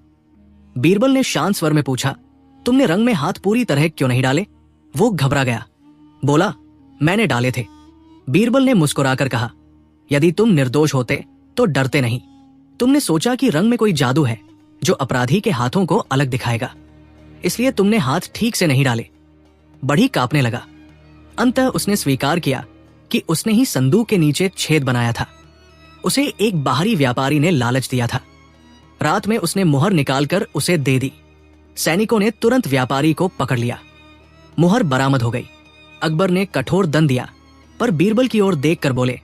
बीरबल ने शांत स्वर में पूछा, तुमने रंग में हाथ पूरी तरह क्यों नहीं डाले? वो घबरा गया, बोला, मैंने डाले थे। बीरबल ने मुस्कुराकर कहा, यदि तुम निर्दोष होते तो डरते नहीं। तुमने सोचा कि रंग में कोई जादू है जो अपराधी के हाथों को अलग दिखाएगा, इसलिए तुमने हाथ ठीक से नहीं डाले। बढ़ी कांपने लगा। अंततः उसने स्वीकार किया कि उसने ही संदूक के नीचे छेद बनाया था। उसे एक बाहरी व्यापारी ने लालच दिया था। रात में उसने मुहर निकालकर उसे दे दी। सैनिकों ने तुरंत व्यापारी को पकड़ लिया। मुहर बरामद हो गई। अकबर ने कठोर दंड दिया, पर बीरबल की ओर देखकर बोले,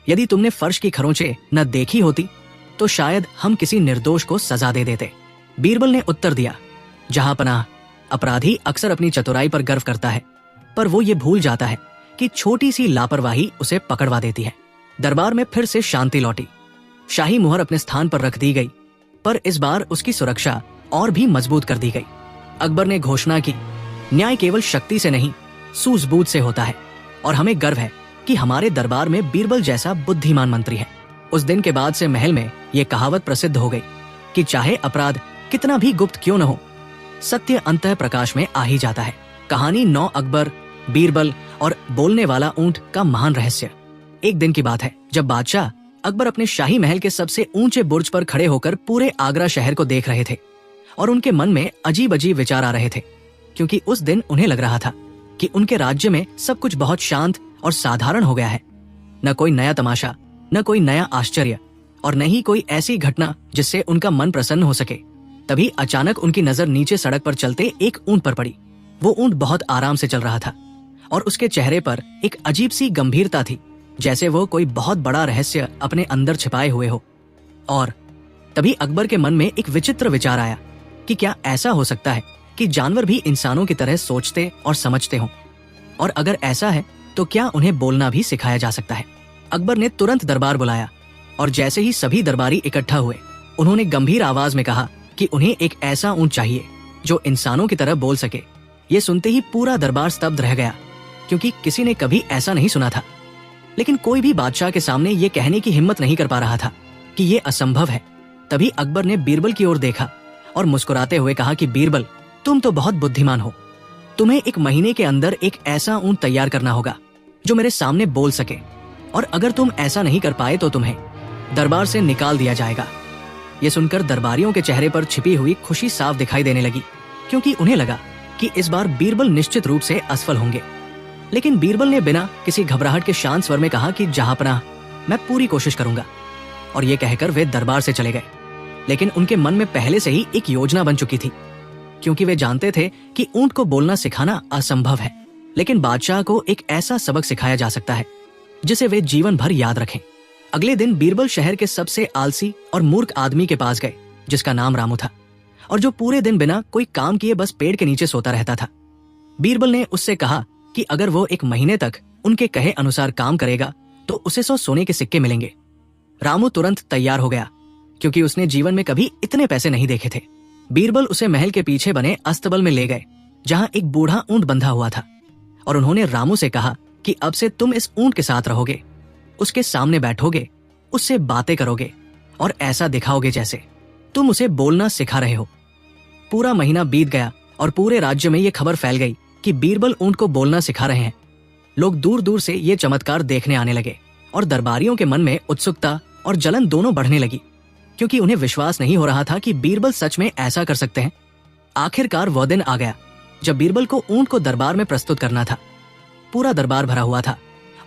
यदि तुमने फर्श की खरोंचें न देखी होती तो शायद हम किसी निर्दोष को सजा दे देते। बीरबल ने उत्तर दिया, जहांपनाह, अपराधी अक्सर अपनी चतुराई पर गर्व करता है, पर वो ये भूल जाता है कि छोटी सी लापरवाही उसे पकड़वा देती है। दरबार में फिर से शांति लौटी। शाही मुहर अपने स्थान पर रख दी गई, पर इस बार उसकी सुरक्षा और भी मजबूत कर दी गई। अकबर ने घोषणा की, न्याय केवल शक्ति से नहीं, सूझबूझ से होता है और हमें गर्व है कि हमारे दरबार में बीरबल जैसा बुद्धिमान मंत्री है। उस दिन के बाद से महल में यह कहावत प्रसिद्ध हो गई कि चाहे अपराध कितना भी गुप्त क्यों न हो, सत्य अंतः प्रकाश में आ ही जाता है। कहानी 9 अकबर, बीरबल और बोलने वाला ऊंट का महान रहस्य। एक दिन की बात है जब बादशाह अकबर अपने शाही महल के सबसे ऊंचे बुर्ज पर खड़े होकर पूरे आगरा शहर को देख रहे थे और उनके मन में अजीब अजीब विचार आ रहे थे, क्योंकि उस दिन उन्हें लग रहा था कि उनके राज्य में सब कुछ बहुत शांत और साधारण हो गया है। न कोई नया तमाशा, न कोई नया आश्चर्य और न ही कोई ऐसी घटना जिससे उनका मन प्रसन्न हो सके। तभी अचानक उनकी नजर नीचे सड़क पर चलते एक ऊंट पर पड़ी। वो ऊंट बहुत आराम से चल रहा था और उसके चेहरे पर एक अजीब सी गंभीरता थी जैसे वो कोई बहुत बड़ा रहस्य अपने अंदर छिपाए हुए हो। और तभी अकबर के मन में एक विचित्र विचार आया कि क्या ऐसा हो सकता है कि जानवर भी इंसानों की तरह सोचते और समझते हों, और अगर ऐसा है तो क्या उन्हें बोलना भी सिखाया जा सकता है। अकबर ने तुरंत दरबार बुलाया और जैसे ही सभी दरबारी इकट्ठा हुए, उन्होंने गंभीर आवाज में कहा कि उन्हें एक ऐसा ऊंट चाहिए जो इंसानों की तरह बोल सके। ये सुनते ही पूरा दरबार स्तब्ध रह गया, क्योंकि किसी ने कभी ऐसा नहीं सुना था। लेकिन कोई भी बादशाह के सामने ये कहने की हिम्मत नहीं कर पा रहा था कि ये असंभव है। तभी अकबर ने बीरबल की ओर देखा और मुस्कुराते हुए कहा कि बीरबल, तुम तो बहुत बुद्धिमान हो। तुम्हें 1 महीने के अंदर एक ऐसा ऊंट तैयार करना होगा जो मेरे सामने बोल सके, और अगर तुम ऐसा नहीं कर पाए तो तुम्हें दरबार से निकाल दिया जाएगा। ये सुनकर दरबारियों के चेहरे पर छिपी हुई खुशी साफ दिखाई देने लगी, क्योंकि उन्हें लगा कि इस बार बीरबल निश्चित रूप से असफल होंगे। लेकिन बीरबल ने बिना किसी घबराहट के शांत स्वर में कहा कि जहांपनाह, मैं पूरी कोशिश करूंगा। और ये कहकर वे दरबार से चले गए। लेकिन उनके मन में पहले से ही एक योजना बन चुकी थी, क्योंकि वे जानते थे कि ऊंट को बोलना सिखाना असंभव है, लेकिन बादशाह को एक ऐसा सबक सिखाया जा सकता है जिसे वे जीवन भर याद रखें। अगले दिन बीरबल शहर के सबसे आलसी और मूर्ख आदमी के पास गए, जिसका नाम रामू था, और जो पूरे दिन बिना कोई काम किए बस पेड़ के नीचे सोता रहता था। बीरबल ने उससे कहा कि अगर वो 1 महीने तक उनके कहे अनुसार काम करेगा तो उसे 100 सोने के सिक्के मिलेंगे। रामू तुरंत तैयार हो गया, क्योंकि उसने जीवन में कभी इतने पैसे नहीं देखे थे। बीरबल उसे महल के पीछे बने अस्तबल में ले गए, जहां एक बूढ़ा ऊंट बंधा हुआ था, और उन्होंने रामू से कहा कि अब से तुम इस ऊंट के साथ रहोगे, उसके सामने बैठोगे, उससे बातें करोगे और ऐसा दिखाओगे जैसे तुम उसे बोलना सिखा रहे हो। पूरा महीना बीत गया और पूरे राज्य में ये खबर फैल गई कि बीरबल ऊंट को बोलना सिखा रहे हैं। लोग दूर दूर से ये चमत्कार देखने आने लगे, और दरबारियों के मन में उत्सुकता और जलन दोनों बढ़ने लगी, क्योंकि उन्हें विश्वास नहीं हो रहा था कि बीरबल सच में ऐसा कर सकते हैं। आखिरकार वह दिन आ गया जब बीरबल को ऊंट को दरबार में प्रस्तुत करना था। पूरा दरबार भरा हुआ था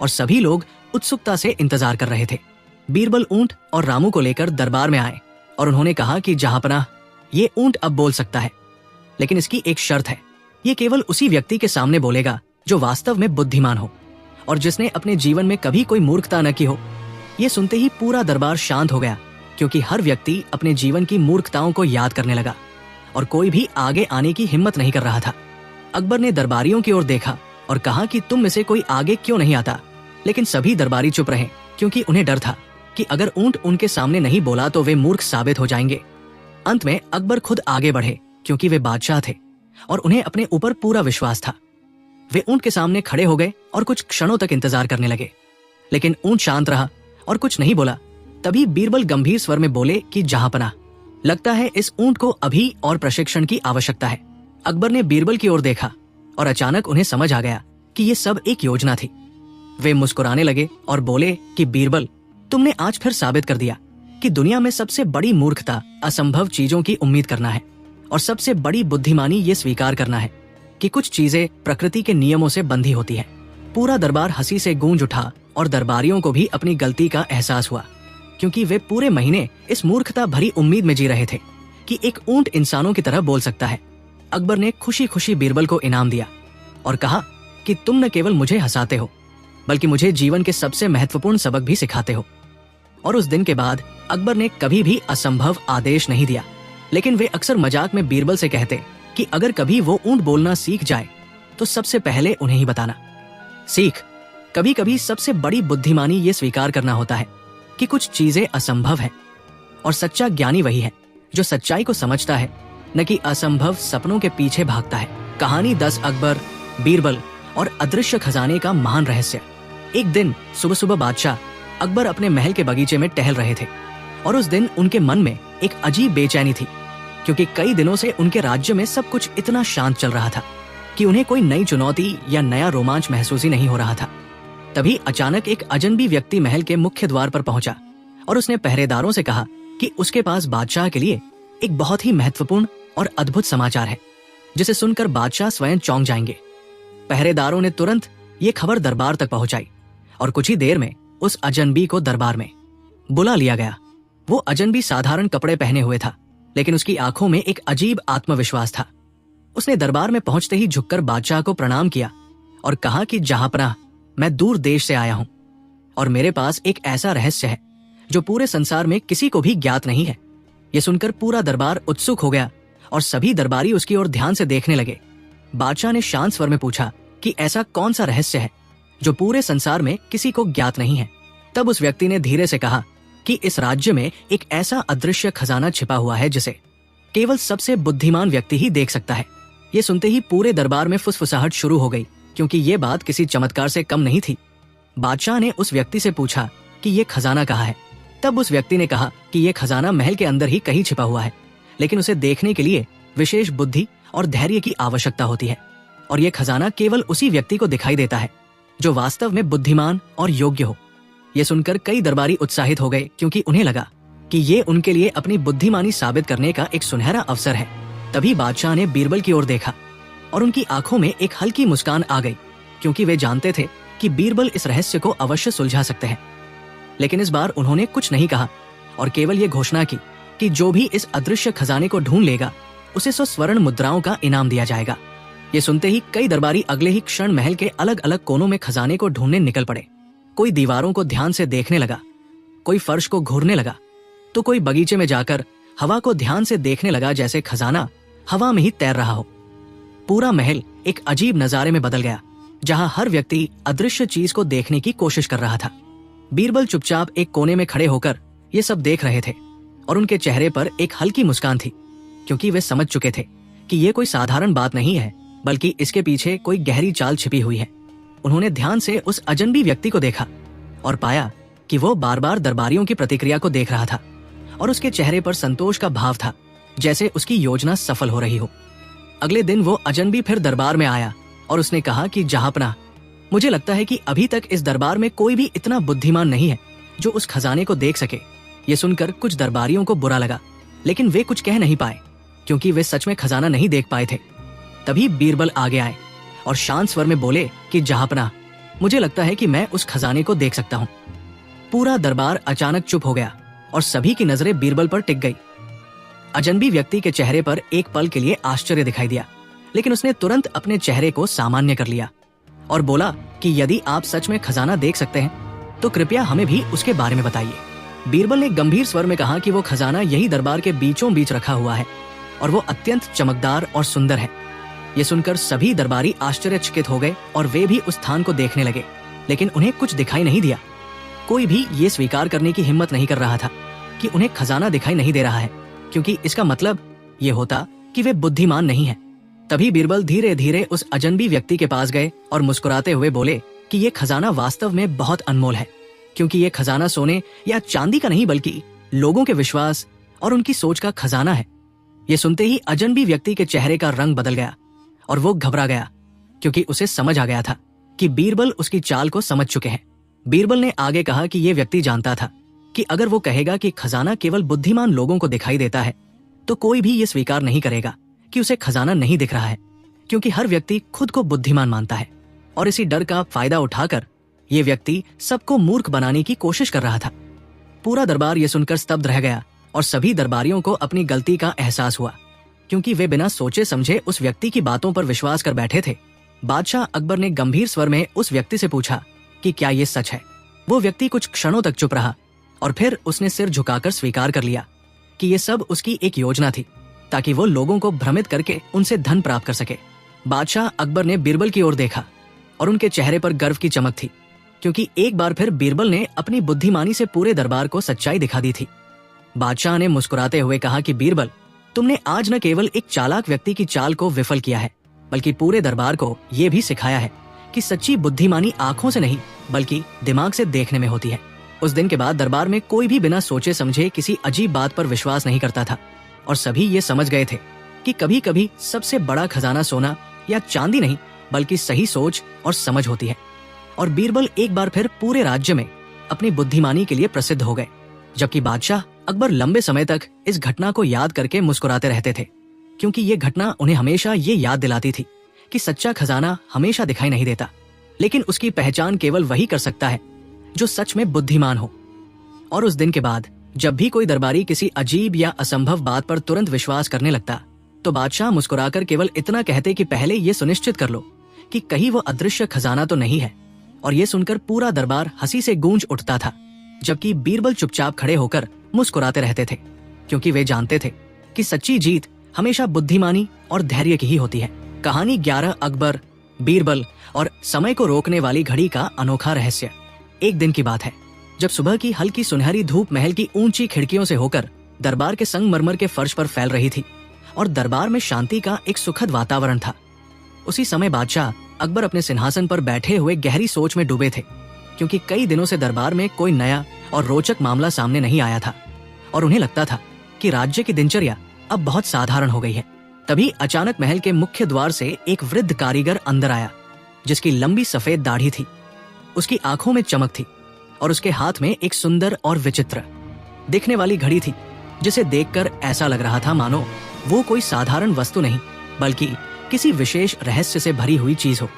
और सभी लोग उत्सुकता से इंतजार कर रहे थे। बीरबल ऊंट और रामू को लेकर दरबार में आए और उन्होंने कहा कि जहांपनाह, ये ऊंट अब बोल सकता है, लेकिन इसकी एक शर्त है। ये केवल उसी व्यक्ति के सामने बोलेगा जो वास्तव में बुद्धिमान हो और जिसने अपने जीवन में कभी कोई मूर्खता न की हो। ये सुनते ही पूरा दरबार शांत हो गया, क्योंकि हर व्यक्ति अपने जीवन की मूर्खताओं को याद करने लगा और कोई भी आगे आने की हिम्मत नहीं कर रहा था। अकबर ने दरबारियों की ओर देखा और कहा कि तुम में से कोई आगे क्यों नहीं आता। लेकिन सभी दरबारी चुप रहे, क्योंकि उन्हें डर था कि अगर ऊंट उनके सामने नहीं बोला तो वे मूर्ख साबित हो जाएंगे। अंत में अकबर खुद आगे बढ़े, क्योंकि वे बादशाह थे और उन्हें अपने ऊपर पूरा विश्वास था। वे ऊंट के सामने खड़े हो गए और कुछ क्षणों तक इंतजार करने लगे, लेकिन ऊंट शांत रहा और कुछ नहीं बोला। तभी बीरबल गंभीर स्वर में बोले कि जहांपनाह, लगता है इस ऊंट को अभी और प्रशिक्षण की आवश्यकता है। अकबर ने बीरबल की ओर देखा और अचानक उन्हें समझ आ गया कि ये सब एक योजना थी। वे मुस्कुराने लगे और बोले कि बीरबल, तुमने आज फिर साबित कर दिया कि दुनिया में सबसे बड़ी मूर्खता असंभव चीजों की उम्मीद करना है, और सबसे बड़ी बुद्धिमानी ये स्वीकार करना है कि कुछ चीजें प्रकृति के नियमों से बंधी होती हैं। पूरा दरबार हंसी से गूंज उठा और दरबारियों को भी अपनी गलती का एहसास हुआ, क्योंकि वे पूरे महीने इस मूर्खता भरी उम्मीद में जी रहे थे कि एक ऊंट इंसानों की तरह बोल सकता है। अकबर ने खुशी खुशी बीरबल को इनाम दिया और कहा कि तुम न केवल मुझे हंसाते हो, बल्कि मुझे जीवन के सबसे महत्वपूर्ण सबक भी सिखाते हो। और उस दिन के बाद अकबर ने कभी भी असंभव आदेश नहीं दिया, लेकिन वे अक्सर मजाक में बीरबल से कहते कि अगर कभी वो ऊंट बोलना सीख जाए तो सबसे पहले उन्हें ही बताना। सीख, कभी कभी सबसे बड़ी बुद्धिमानी ये स्वीकार करना होता है कि कुछ चीजें असंभव है, और सच्चा ज्ञानी वही है जो सच्चाई को समझता है, न कि असंभव सपनों के पीछे भागता है। कहानी 10 अकबर, बीरबल और अदृश्य खजाने का महान रहस्य। एक दिन सुबह सुबह बादशाह अकबर अपने महल के बगीचे में टहल रहे थे, और उस दिन उनके मन में एक अजीब बेचैनी थी, क्योंकि कई दिनों से उनके राज्य में सब कुछ इतना शांत चल रहा था कि उन्हें कोई नई चुनौती या नया रोमांच महसूस ही नहीं हो रहा था। तभी अचानक एक अजनबी व्यक्ति महल के मुख्य द्वार पर पहुंचा और उसने पहरेदारों से कहा कि उसके पास बादशाह के लिए एक बहुत ही महत्वपूर्ण और अद्भुत समाचार है, जिसे सुनकर बादशाह स्वयं चौंक जाएंगे। पहरेदारों ने तुरंत ये खबर दरबार तक पहुंचाई और कुछ ही देर में उस अजनबी को दरबार में बुला लिया गया। वो अजनबी साधारण कपड़े पहने हुए था, लेकिन उसकी आंखों में एक अजीब आत्मविश्वास था। उसने दरबार में पहुंचते ही झुककर बादशाह को प्रणाम किया और कहा कि जहांपनाह, मैं दूर देश से आया हूं और मेरे पास एक ऐसा रहस्य है जो पूरे संसार में किसी को भी ज्ञात नहीं है। ये सुनकर पूरा दरबार उत्सुक हो गया और सभी दरबारी उसकी ओर ध्यान से देखने लगे। बादशाह ने शांत स्वर में पूछा कि ऐसा कौन सा रहस्य है जो पूरे संसार में किसी को ज्ञात नहीं है। तब उस व्यक्ति ने धीरे से कहा कि इस राज्य में एक ऐसा अदृश्य खजाना छिपा हुआ है जिसे केवल सबसे बुद्धिमान व्यक्ति ही देख सकता है। ये सुनते ही पूरे दरबार में फुसफुसाहट शुरू हो गई, क्योंकि ये बात किसी चमत्कार से कम नहीं थी। बादशाह ने उस व्यक्ति से पूछा कि ये खजाना कहाँ है। तब उस व्यक्ति ने कहा कि ये खजाना महल के अंदर ही कहीं छिपा हुआ है, लेकिन उसे देखने के लिए विशेष बुद्धि और धैर्य की आवश्यकता होती है, और ये खजाना केवल उसी व्यक्ति को दिखाई देता है जो वास्तव में बुद्धिमान और योग्य हो। ये सुनकर कई दरबारी उत्साहित हो गए, क्योंकि उन्हें लगा कि ये उनके लिए अपनी बुद्धिमानी साबित करने का एक सुनहरा अवसर है। तभी बादशाह ने बीरबल की ओर देखा और उनकी आंखों में एक हल्की मुस्कान आ गई, क्योंकि वे जानते थे कि बीरबल इस रहस्य को अवश्य सुलझा सकते हैं। लेकिन इस बार उन्होंने कुछ नहीं कहा और केवल ये घोषणा की कि जो भी इस अदृश्य खजाने को ढूंढ लेगा उसे 100 स्वर्ण मुद्राओं का इनाम दिया जाएगा। ये सुनते ही कई दरबारी अगले ही क्षण महल के अलग अलग कोनों में खजाने को ढूंढने निकल पड़े। कोई दीवारों को ध्यान से देखने लगा, कोई फर्श को घूरने लगा, तो कोई बगीचे में जाकर हवा को ध्यान से देखने लगा, जैसे खजाना हवा में ही तैर रहा हो। पूरा महल एक अजीब नजारे में बदल गया, जहां हर व्यक्ति अदृश्य चीज को देखने की कोशिश कर रहा था। बीरबल चुपचाप एक कोने में खड़े होकर ये सब देख रहे थे और उनके चेहरे पर एक हल्की मुस्कान थी, क्योंकि वे समझ चुके थे कि ये कोई साधारण बात नहीं है, बल्कि इसके पीछे कोई गहरी चाल छिपी हुई है। उन्होंने ध्यान से उस अजनबी व्यक्ति को देखा और पाया कि वो बार बार दरबारियों की प्रतिक्रिया को देख रहा था और उसके चेहरे पर संतोष का भाव था, जैसे उसकी योजना सफल हो रही हो। अगले दिन वो अजनबी फिर दरबार में आया और उसने कहा कि जहांपनाह, मुझे लगता है कि अभी तक इस दरबार में कोई भी इतना बुद्धिमान नहीं है जो उस खजाने को देख सके। ये सुनकर कुछ दरबारियों को बुरा लगा, लेकिन वे कुछ कह नहीं पाए, क्योंकि वे सच में खजाना नहीं देख पाए थे। तभी बीरबल आगे आए और शांत स्वर में बोले कि जहांपनाह, मुझे लगता है कि मैं उस खजाने को देख सकता हूँ। पूरा दरबार अचानक चुप हो गया और सभी की नजरें बीरबल पर टिक गई। अजनबी व्यक्ति के चेहरे पर एक पल के लिए आश्चर्य दिखाई दिया, लेकिन उसने तुरंत अपने चेहरे को सामान्य कर लिया और बोला कि यदि आप सच में खजाना देख सकते हैं तो कृपया हमें भी उसके बारे में बताइए। बीरबल ने गंभीर स्वर में कहा कि वो खजाना यही दरबार के बीचों बीच रखा हुआ है और वो अत्यंत चमकदार और सुंदर है। ये सुनकर सभी दरबारी आश्चर्यचकित हो गए और वे भी उस स्थान को देखने लगे, लेकिन उन्हें कुछ दिखाई नहीं दिया। कोई भी ये स्वीकार करने की हिम्मत नहीं कर रहा था कि उन्हें खजाना दिखाई नहीं दे रहा है, क्योंकि इसका मतलब ये होता कि वे बुद्धिमान नहीं हैं। तभी बीरबल धीरे धीरे उस अजनबी व्यक्ति के पास गए और मुस्कुराते हुए बोले कि ये खजाना वास्तव में बहुत अनमोल है, क्योंकि ये खजाना सोने या चांदी का नहीं बल्कि लोगों के विश्वास और उनकी सोच का खजाना है। ये सुनते ही अजनबी व्यक्ति के चेहरे का रंग बदल गया और वो घबरा गया, क्योंकि उसे समझ आ गया था कि बीरबल उसकी चाल को समझ चुके हैं। बीरबल ने आगे कहा कि ये व्यक्ति जानता था कि अगर वो कहेगा कि खजाना केवल बुद्धिमान लोगों को दिखाई देता है तो कोई भी ये स्वीकार नहीं करेगा कि उसे खजाना नहीं दिख रहा है, क्योंकि हर व्यक्ति खुद को बुद्धिमान मानता है और इसी डर का फायदा उठाकर ये व्यक्ति सबको मूर्ख बनाने की कोशिश कर रहा था। पूरा दरबार ये सुनकर स्तब्ध रह गया और सभी दरबारियों को अपनी गलती का एहसास हुआ, क्योंकि वे बिना सोचे समझे उस व्यक्ति की बातों पर विश्वास कर बैठे थे। बादशाह अकबर ने गंभीर स्वर में उस व्यक्ति से पूछा कि क्या ये सच है। वो व्यक्ति कुछ क्षणों तक चुप रहा और फिर उसने सिर झुकाकर स्वीकार कर लिया कि ये सब उसकी एक योजना थी, ताकि वो लोगों को भ्रमित करके उनसे धन प्राप्त कर सके। बादशाह अकबर ने बीरबल की ओर देखा और उनके चेहरे पर गर्व की चमक थी, क्योंकि एक बार फिर बीरबल ने अपनी बुद्धिमानी से पूरे दरबार को सच्चाई दिखा दी थी। बादशाह ने मुस्कुराते हुए कहा कि बीरबल, तुमने आज न केवल एक चालाक व्यक्ति की चाल को विफल किया है, बल्कि पूरे दरबार को ये भी सिखाया है कि सच्ची बुद्धिमानी आंखों से नहीं बल्कि दिमाग से देखने में होती है। उस दिन के बाद दरबार में कोई भी बिना सोचे समझे किसी अजीब बात पर विश्वास नहीं करता था और सभी ये समझ गए थे कि कभी कभी सबसे बड़ा खजाना सोना या चांदी नहीं बल्कि सही सोच और समझ होती है। और बीरबल एक बार फिर पूरे राज्य में अपनी बुद्धिमानी के लिए प्रसिद्ध हो गए, जबकि बादशाह अकबर लंबे समय तक इस घटना को याद करके मुस्कुराते रहते थे, क्योंकि ये घटना उन्हें हमेशा ये याद दिलाती थी कि सच्चा खजाना हमेशा दिखाई नहीं देता, लेकिन उसकी पहचान केवल वही कर सकता है जो सच में बुद्धिमान हो। और उस दिन के बाद जब भी कोई दरबारी किसी अजीब या असंभव बात पर तुरंत विश्वास करने लगता, तो बादशाह मुस्कुराकर केवल इतना कहते कि पहले ये सुनिश्चित कर लो कि कहीं वो अदृश्य खजाना तो नहीं है और ये सुनकर पूरा दरबार हंसी से गूंज उठता था, जबकि बीरबल चुपचाप खड़े होकर मुस्कुराते रहते थे, क्योंकि वे जानते थे कि सच्ची जीत हमेशा बुद्धिमानी और धैर्य की ही होती है। कहानी 11 अकबर, बीरबल और समय को रोकने वाली घड़ी का अनोखा रहस्य। एक दिन की बात है, जब सुबह की हल्की सुनहरी धूप महल की ऊंची खिड़कियों से होकर दरबार के संगमरमर के फर्श पर फैल रही थी और दरबार में शांति का एक सुखद वातावरण था। उसी समय बादशाह अकबर अपने सिंहासन पर बैठे हुए गहरी सोच में डूबे थे, क्योंकि कई दिनों से दरबार में कोई नया और रोचक मामला सामने नहीं आया था और उन्हें लगता था कि राज्य की दिनचर्या अब बहुत साधारण हो गई है। तभी अचानक महल के मुख्य द्वार से एक वृद्ध कारीगर अंदर आया, जिसकी लंबी सफेद दाढ़ी थी, उसकी आंखों में चमक थी और उसके हाथ में एक सुंदर और विचित्र दिखने वाली घड़ी थी, जिसे देखकर ऐसा लग रहा था मानो वो कोई साधारण वस्तु नहीं बल्कि किसी विशेष रहस्य से भरी हुई चीज हो।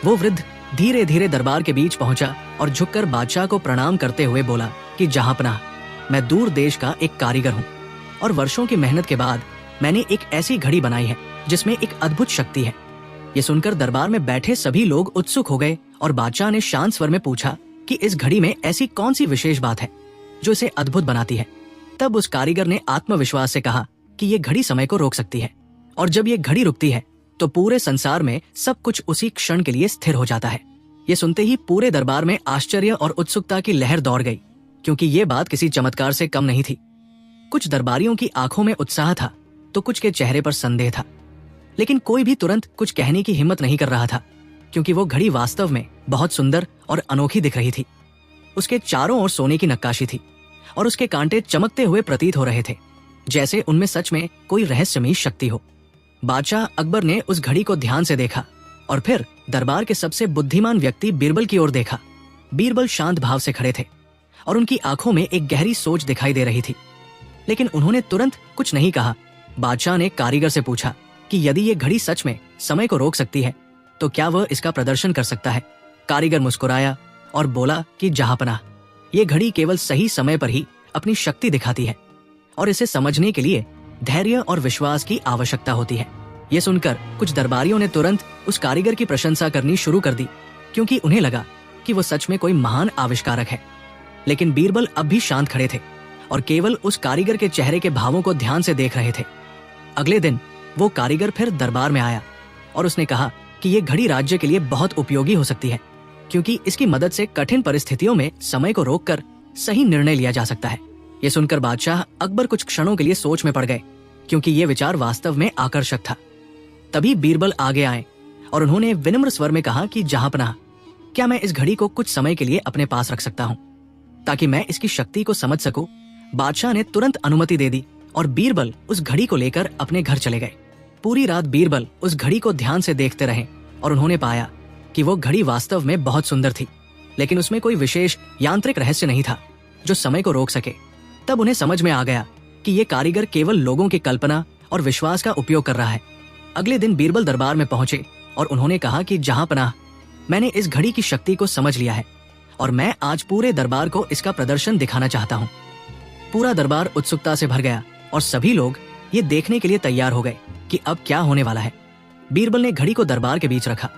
वो वृद्ध धीरे धीरे दरबार के बीच पहुंचा और झुककर बादशाह को प्रणाम करते हुए बोला कि जहांपनाह, मैं दूर देश का एक कारीगर हूँ और वर्षों की मेहनत के बाद मैंने एक ऐसी घड़ी बनाई है जिसमें एक अद्भुत शक्ति है। ये सुनकर दरबार में बैठे सभी लोग उत्सुक हो गए और बादशाह ने शांत स्वर में पूछा कि इस घड़ी में ऐसी कौन सी विशेष बात है जो इसे अद्भुत बनाती है। तब उस कारीगर ने आत्मविश्वास से कहा कि ये घड़ी समय को रोक सकती है और जब ये घड़ी रुकती है तो पूरे संसार में सब कुछ उसी क्षण के लिए स्थिर हो जाता है। ये सुनते ही पूरे दरबार में आश्चर्य और उत्सुकता की लहर दौड़ गई, क्योंकि ये बात किसी चमत्कार से कम नहीं थी। कुछ दरबारियों की आंखों में उत्साह था तो कुछ के चेहरे पर संदेह था, लेकिन कोई भी तुरंत कुछ कहने की हिम्मत नहीं कर रहा था, क्योंकि वो घड़ी वास्तव में बहुत सुंदर और अनोखी दिख रही थी। उसके चारों ओर सोने की नक्काशी थी और उसके कांटे चमकते हुए प्रतीत हो रहे थे, जैसे उनमें सच में कोई रहस्यमयी शक्ति हो। बादशाह अकबर ने उस घड़ी को ध्यान से देखा और फिर दरबार के सबसे बुद्धिमान व्यक्ति बीरबल की ओर देखा। बीरबल शांत भाव से खड़े थे और उनकी आंखों में एक गहरी सोच दिखाई दे रही थी, लेकिन उन्होंने तुरंत कुछ नहीं कहा। बादशाह ने कारीगर से पूछा कि यदि ये घड़ी सच में समय को रोक सकती है तो क्या वह इसका प्रदर्शन कर सकता है। कारीगर मुस्कुराया और बोला कि जहांपनाह, ये घड़ी केवल सही समय पर ही अपनी शक्ति दिखाती है और इसे समझने के लिए धैर्य और विश्वास की आवश्यकता होती है। ये सुनकर कुछ दरबारियों ने तुरंत उस कारीगर की प्रशंसा करनी शुरू कर दी, क्योंकि उन्हें लगा कि वो सच में कोई महान आविष्कारक है। लेकिन बीरबल अब भी शांत खड़े थे और केवल उस कारीगर के चेहरे के भावों को ध्यान से देख रहे थे। अगले दिन वो कारीगर फिर दरबार में आया और उसने कहा कि ये घड़ी राज्य के लिए बहुत उपयोगी हो सकती है, क्योंकि इसकी मदद से कठिन परिस्थितियों में समय को रोककर सही निर्णय लिया जा सकता है। ये सुनकर बादशाह अकबर कुछ क्षणों के लिए सोच में पड़ गए, क्योंकि ये विचार वास्तव में आकर्षक था। तभी बीरबल आगे आए और उन्होंने विनम्र स्वर में कहा कि जहांपनाह, क्या मैं इस घड़ी को कुछ समय के लिए अपने पास रख सकता हूँ ताकि मैं इसकी शक्ति को समझ सकूं। बादशाह ने तुरंत अनुमति दे दी और बीरबल उस घड़ी को लेकर अपने घर चले गए। पूरी रात बीरबल उस घड़ी को ध्यान से देखते रहे और उन्होंने पाया कि वो घड़ी वास्तव में बहुत सुंदर थी, लेकिन उसमें कोई विशेष यांत्रिक रहस्य नहीं था जो समय को रोक सके। तब उन्हें समझ में आ गया कि ये कारीगर केवल लोगों की कल्पना और विश्वास का उपयोग कर रहा है। अगले दिन बीरबल दरबार में पहुंचे और उन्होंने कहा कि जहांपनाह, मैंने इस घड़ी की शक्ति को समझ लिया है और मैं आज पूरे दरबार को इसका प्रदर्शन दिखाना चाहता हूँ। पूरा दरबार उत्सुकता से भर गया और सभी लोग ये देखने के लिए तैयार हो गए कि अब क्या होने वाला है। बीरबल ने घड़ी को दरबार के बीच रखा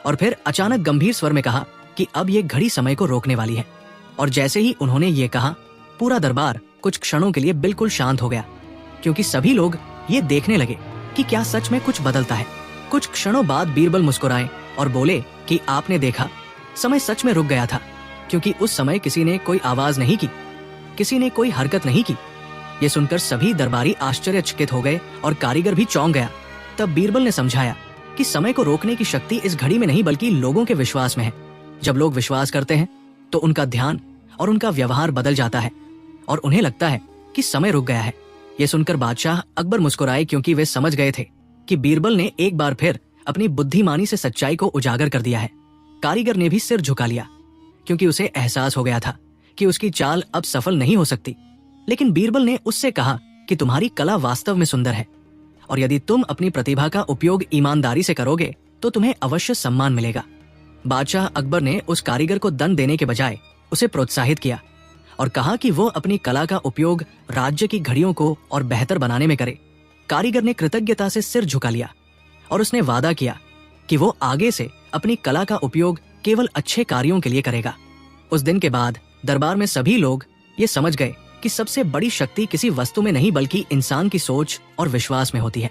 और फिर अचानक गंभीर स्वर में कहा कि अब ये घड़ी समय को रोकने वाली है। और जैसे ही उन्होंने ये कहा, पूरा दरबार कुछ क्षणों के लिए बिल्कुल शांत हो गया, क्योंकि सभी लोग ये देखने लगे कि क्या सच में कुछ बदलता है। कुछ क्षणों बाद बीरबल मुस्कुराए और बोले कि आपने देखा, समय सच में रुक गया था, क्योंकि उस समय किसी ने कोई आवाज नहीं की, किसी ने कोई हरकत नहीं की। ये सुनकर सभी दरबारी आश्चर्यचकित हो गए और कारीगर भी चौंक गया। तब बीरबल ने समझाया कि समय को रोकने की शक्ति इस घड़ी में नहीं बल्कि लोगों के विश्वास में है। जब लोग विश्वास करते हैं तो उनका ध्यान और उनका व्यवहार बदल जाता है और उन्हें लगता है कि समय रुक गया है। ये सुनकर बादशाह अकबर मुस्कुराए, क्योंकि वे समझ गए थे कि बीरबल ने एक बार फिर अपनी बुद्धिमानी से सच्चाई को उजागर कर दिया है। कारीगर ने भी सिर झुका लिया, क्योंकि उसे एहसास हो गया था कि उसकी चाल अब सफल नहीं हो सकती। लेकिन बीरबल ने उससे कहा कि तुम्हारी कला वास्तव में सुंदर है और यदि तुम अपनी प्रतिभा का उपयोग ईमानदारी से करोगे तो तुम्हें अवश्य सम्मान मिलेगा। बादशाह अकबर ने उस कारीगर को दंड देने के बजाय उसे प्रोत्साहित किया और कहा कि वो अपनी कला का उपयोग राज्य की घड़ियों को और बेहतर बनाने में करे। कारीगर ने कृतज्ञता से सिर झुका लिया और उसने वादा किया कि वो आगे से अपनी कला का उपयोग केवल अच्छे कार्यों के लिए करेगा। उस दिन के बाद दरबार में सभी लोग ये समझ गए कि सबसे बड़ी शक्ति किसी वस्तु में नहीं बल्कि इंसान की सोच और विश्वास में होती है।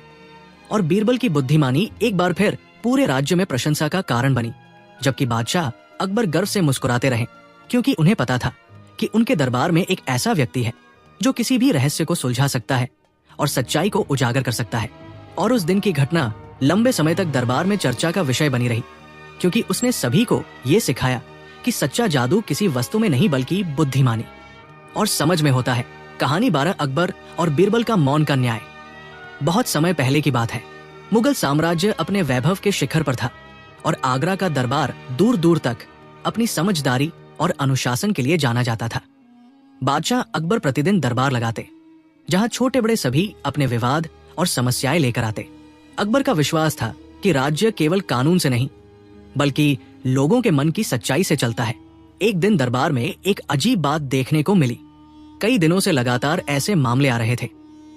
और बीरबल की बुद्धिमानी एक बार फिर पूरे राज्य में प्रशंसा का कारण बनी, जबकि बादशाह अकबर गर्व से मुस्कुराते रहे, क्योंकि उन्हें पता था कि उनके दरबार में एक ऐसा व्यक्ति है जो किसी भी रहस्य को सुलझा सकता है और सच्चाई को उजागर कर सकता है। और उस दिन की घटना लंबे समय तक दरबार में चर्चा का विषय बनी रही, क्योंकि उसने सभी को ये सिखाया कि सच्चा जादू किसी वस्तु में नहीं बल्कि बुद्धिमानी और समझ में होता है। कहानी 12 अकबर और बीरबल का मौन का न्याय। बहुत समय पहले की बात है। मुगल साम्राज्य अपने वैभव के शिखर पर था और आगरा का दरबार दूर दूर तक अपनी समझदारी और अनुशासन के लिए जाना जाता था। बादशाह अकबर प्रतिदिन दरबार लगाते, जहां छोटे बड़े सभी अपने विवाद और समस्याएं लेकर आते। अकबर का विश्वास था कि राज्य केवल कानून से नहीं बल्कि लोगों के मन की सच्चाई से चलता है। एक दिन दरबार में एक अजीब बात देखने को मिली। कई दिनों से लगातार ऐसे मामले आ रहे थे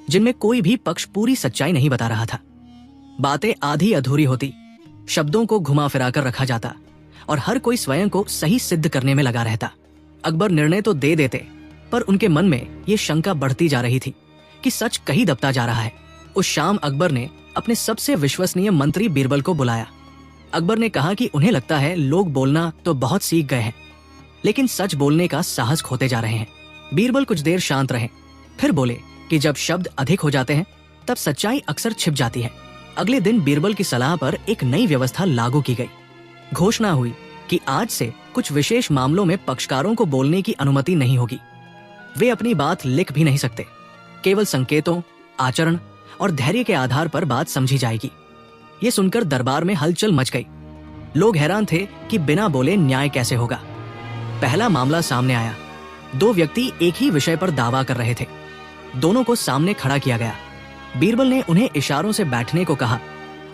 जिनमें कोई भी पक्ष पूरी सच्चाई नहीं बता रहा था। बातें आधी अधूरी होती, शब्दों को घुमा फिरा कर रखा जाता और हर कोई स्वयं को सही सिद्ध करने में लगा रहता। अकबर निर्णय तो दे देते, पर उनके मन में ये शंका बढ़ती जा रही थी कि सच कहीं दबता जा रहा है। उस शाम अकबर ने अपने सबसे विश्वसनीय मंत्री बीरबल को बुलाया। अकबर ने कहा कि उन्हें लगता है लोग बोलना तो बहुत सीख गए हैं, लेकिन सच बोलने का साहस खोते जा रहे हैं। बीरबल कुछ देर शांत रहे, फिर बोले कि जब शब्द अधिक हो जाते हैं तब सच्चाई अक्सर छिप जाती है। अगले दिन बीरबल की सलाह पर एक नई व्यवस्था लागू की गई। घोषणा हुई कि आज से कुछ विशेष मामलों में पक्षकारों को बोलने की अनुमति नहीं होगी। वे अपनी बात लिख भी नहीं सकते। केवल संकेतों, आचरण और धैर्य के आधार पर बात समझी जाएगी। ये सुनकर दरबार में हलचल मच गई। लोग हैरान थे कि बिना बोले न्याय कैसे होगा। पहला मामला सामने आया। दो व्यक्ति एक ही विषय पर दावा कर रहे थे। दोनों को सामने खड़ा किया गया। बीरबल ने उन्हें इशारों से बैठने को कहा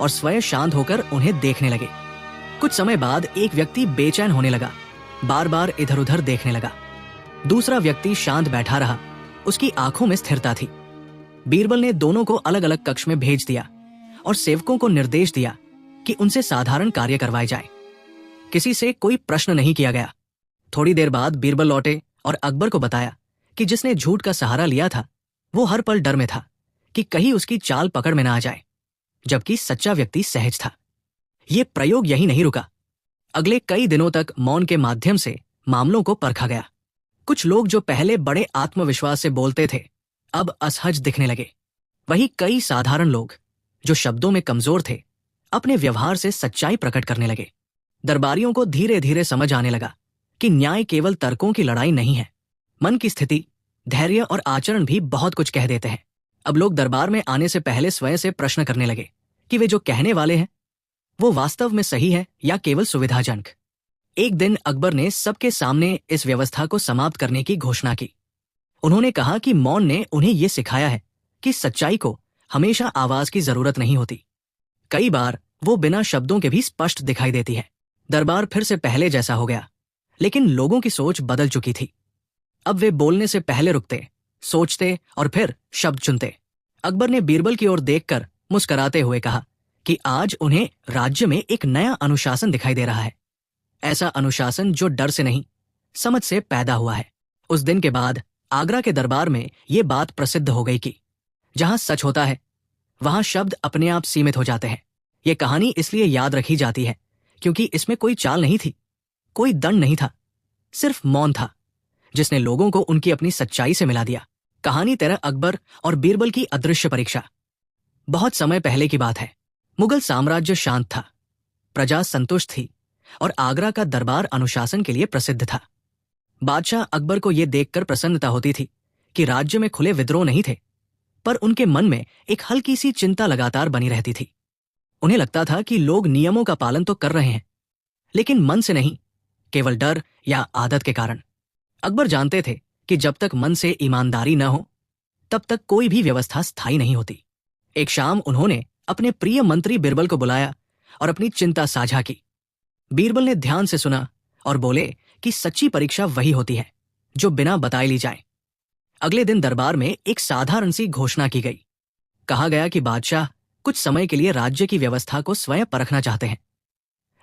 और स्वयं शांत होकर उन्हें देखने लगे। कुछ समय बाद एक व्यक्ति बेचैन होने लगा, बार बार इधर उधर देखने लगा। दूसरा व्यक्ति शांत बैठा रहा, उसकी आंखों में स्थिरता थी। बीरबल ने दोनों को अलग अलग कक्ष में भेज दिया और सेवकों को निर्देश दिया कि उनसे साधारण कार्य करवाए जाए। किसी से कोई प्रश्न नहीं किया गया। थोड़ी देर बाद बीरबल लौटे और अकबर को बताया कि जिसने झूठ का सहारा लिया था वो हर पल डर में था कि कहीं उसकी चाल पकड़ में ना आ जाए, जबकि सच्चा व्यक्ति सहज था। ये प्रयोग यही नहीं रुका। अगले कई दिनों तक मौन के माध्यम से मामलों को परखा गया। कुछ लोग जो पहले बड़े आत्मविश्वास से बोलते थे अब असहज दिखने लगे। वहीं कई साधारण लोग जो शब्दों में कमजोर थे अपने व्यवहार से सच्चाई प्रकट करने लगे। दरबारियों को धीरे धीरे समझ आने लगा कि न्याय केवल तर्कों की लड़ाई नहीं है। मन की स्थिति, धैर्य और आचरण भी बहुत कुछ कह देते हैं। अब लोग दरबार में आने से पहले स्वयं से प्रश्न करने लगे कि वे जो कहने वाले हैं वो वास्तव में सही है या केवल सुविधाजनक। एक दिन अकबर ने सबके सामने इस व्यवस्था को समाप्त करने की घोषणा की। उन्होंने कहा कि मौन ने उन्हें यह सिखाया है कि सच्चाई को हमेशा आवाज की जरूरत नहीं होती। कई बार वो बिना शब्दों के भी स्पष्ट दिखाई देती है। दरबार फिर से पहले जैसा हो गया, लेकिन लोगों की सोच बदल चुकी थी। अब वे बोलने से पहले रुकते, सोचते और फिर शब्द चुनते। अकबर ने बीरबल की ओर देखकर मुस्कुराते हुए कहा कि आज उन्हें राज्य में एक नया अनुशासन दिखाई दे रहा है। ऐसा अनुशासन जो डर से नहीं, समझ से पैदा हुआ है। उस दिन के बाद आगरा के दरबार में ये बात प्रसिद्ध हो गई कि जहां सच होता है वहां शब्द अपने आप सीमित हो जाते हैं। ये कहानी इसलिए याद रखी जाती है क्योंकि इसमें कोई चाल नहीं थी, कोई दंड नहीं था, सिर्फ मौन था जिसने लोगों को उनकी अपनी सच्चाई से मिला दिया। कहानी 13 अकबर और बीरबल की अदृश्य परीक्षा। बहुत समय पहले की बात है। मुगल साम्राज्य शांत था, प्रजा संतुष्ट थी और आगरा का दरबार अनुशासन के लिए प्रसिद्ध था। बादशाह अकबर को यह देखकर प्रसन्नता होती थी कि राज्य में खुले विद्रोह नहीं थे, पर उनके मन में एक हल्की सी चिंता लगातार बनी रहती थी। उन्हें लगता था कि लोग नियमों का पालन तो कर रहे हैं, लेकिन मन से नहीं, केवल डर या आदत के कारण। अकबर जानते थे कि जब तक मन से ईमानदारी न हो तब तक कोई भी व्यवस्था स्थायी नहीं होती। एक शाम उन्होंने अपने प्रिय मंत्री बीरबल को बुलाया और अपनी चिंता साझा की। बीरबल ने ध्यान से सुना और बोले कि सच्ची परीक्षा वही होती है जो बिना बताए ली जाए। अगले दिन दरबार में एक साधारण सी घोषणा की गई। कहा गया कि बादशाह कुछ समय के लिए राज्य की व्यवस्था को स्वयं परखना चाहते हैं,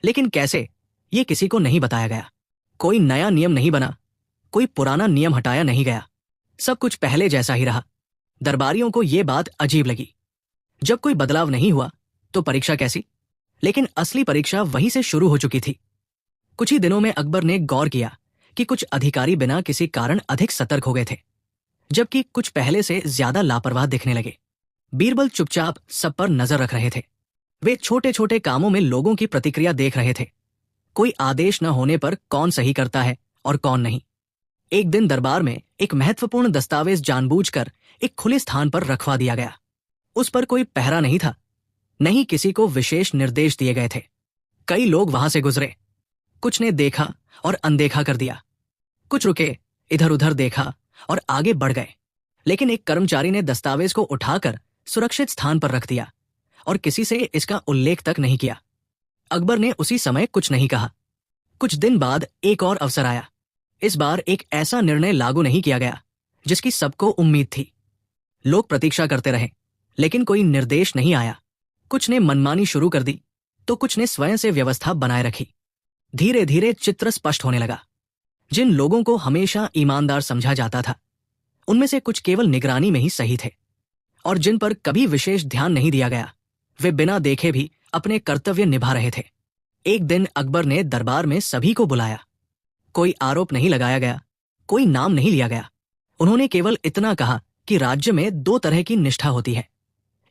लेकिन कैसे ये किसी को नहीं बताया गया। कोई नया नियम नहीं बना, कोई पुराना नियम हटाया नहीं गया। सब कुछ पहले जैसा ही रहा। दरबारियों को ये बात अजीब लगी। जब कोई बदलाव नहीं हुआ तो परीक्षा कैसी? लेकिन असली परीक्षा वहीं से शुरू हो चुकी थी। कुछ ही दिनों में अकबर ने गौर किया कि कुछ अधिकारी बिना किसी कारण अधिक सतर्क हो गए थे, जबकि कुछ पहले से ज्यादा लापरवाह दिखने लगे। बीरबल चुपचाप सब पर नजर रख रहे थे। वे छोटे छोटे कामों में लोगों की प्रतिक्रिया देख रहे थे। कोई आदेश न होने पर कौन सही करता है और कौन नहीं। एक दिन दरबार में एक महत्वपूर्ण दस्तावेज जानबूझकर एक खुले स्थान पर रखवा दिया गया। उस पर कोई पहरा नहीं था, नहीं किसी को विशेष निर्देश दिए गए थे। कई लोग वहां से गुजरे, कुछ ने देखा और अनदेखा कर दिया, कुछ रुके, इधर उधर देखा और आगे बढ़ गए। लेकिन एक कर्मचारी ने दस्तावेज को उठाकर सुरक्षित स्थान पर रख दिया और किसी से इसका उल्लेख तक नहीं किया। अकबर ने उसी समय कुछ नहीं कहा। कुछ दिन बाद एक और अवसर आया। इस बार एक ऐसा निर्णय लागू नहीं किया गया जिसकी सबको उम्मीद थी। लोग प्रतीक्षा करते रहे, लेकिन कोई निर्देश नहीं आया। कुछ ने मनमानी शुरू कर दी तो कुछ ने स्वयं से व्यवस्था बनाए रखी। धीरे धीरे चित्र स्पष्ट होने लगा। जिन लोगों को हमेशा ईमानदार समझा जाता था, उनमें से कुछ केवल निगरानी में ही सही थे, और जिन पर कभी विशेष ध्यान नहीं दिया गया, वे बिना देखे भी अपने कर्तव्य निभा रहे थे। एक दिन अकबर ने दरबार में सभी को बुलाया। कोई आरोप नहीं लगाया गया, कोई नाम नहीं लिया गया। उन्होंने केवल इतना कहा कि राज्य में दो तरह की निष्ठा होती है,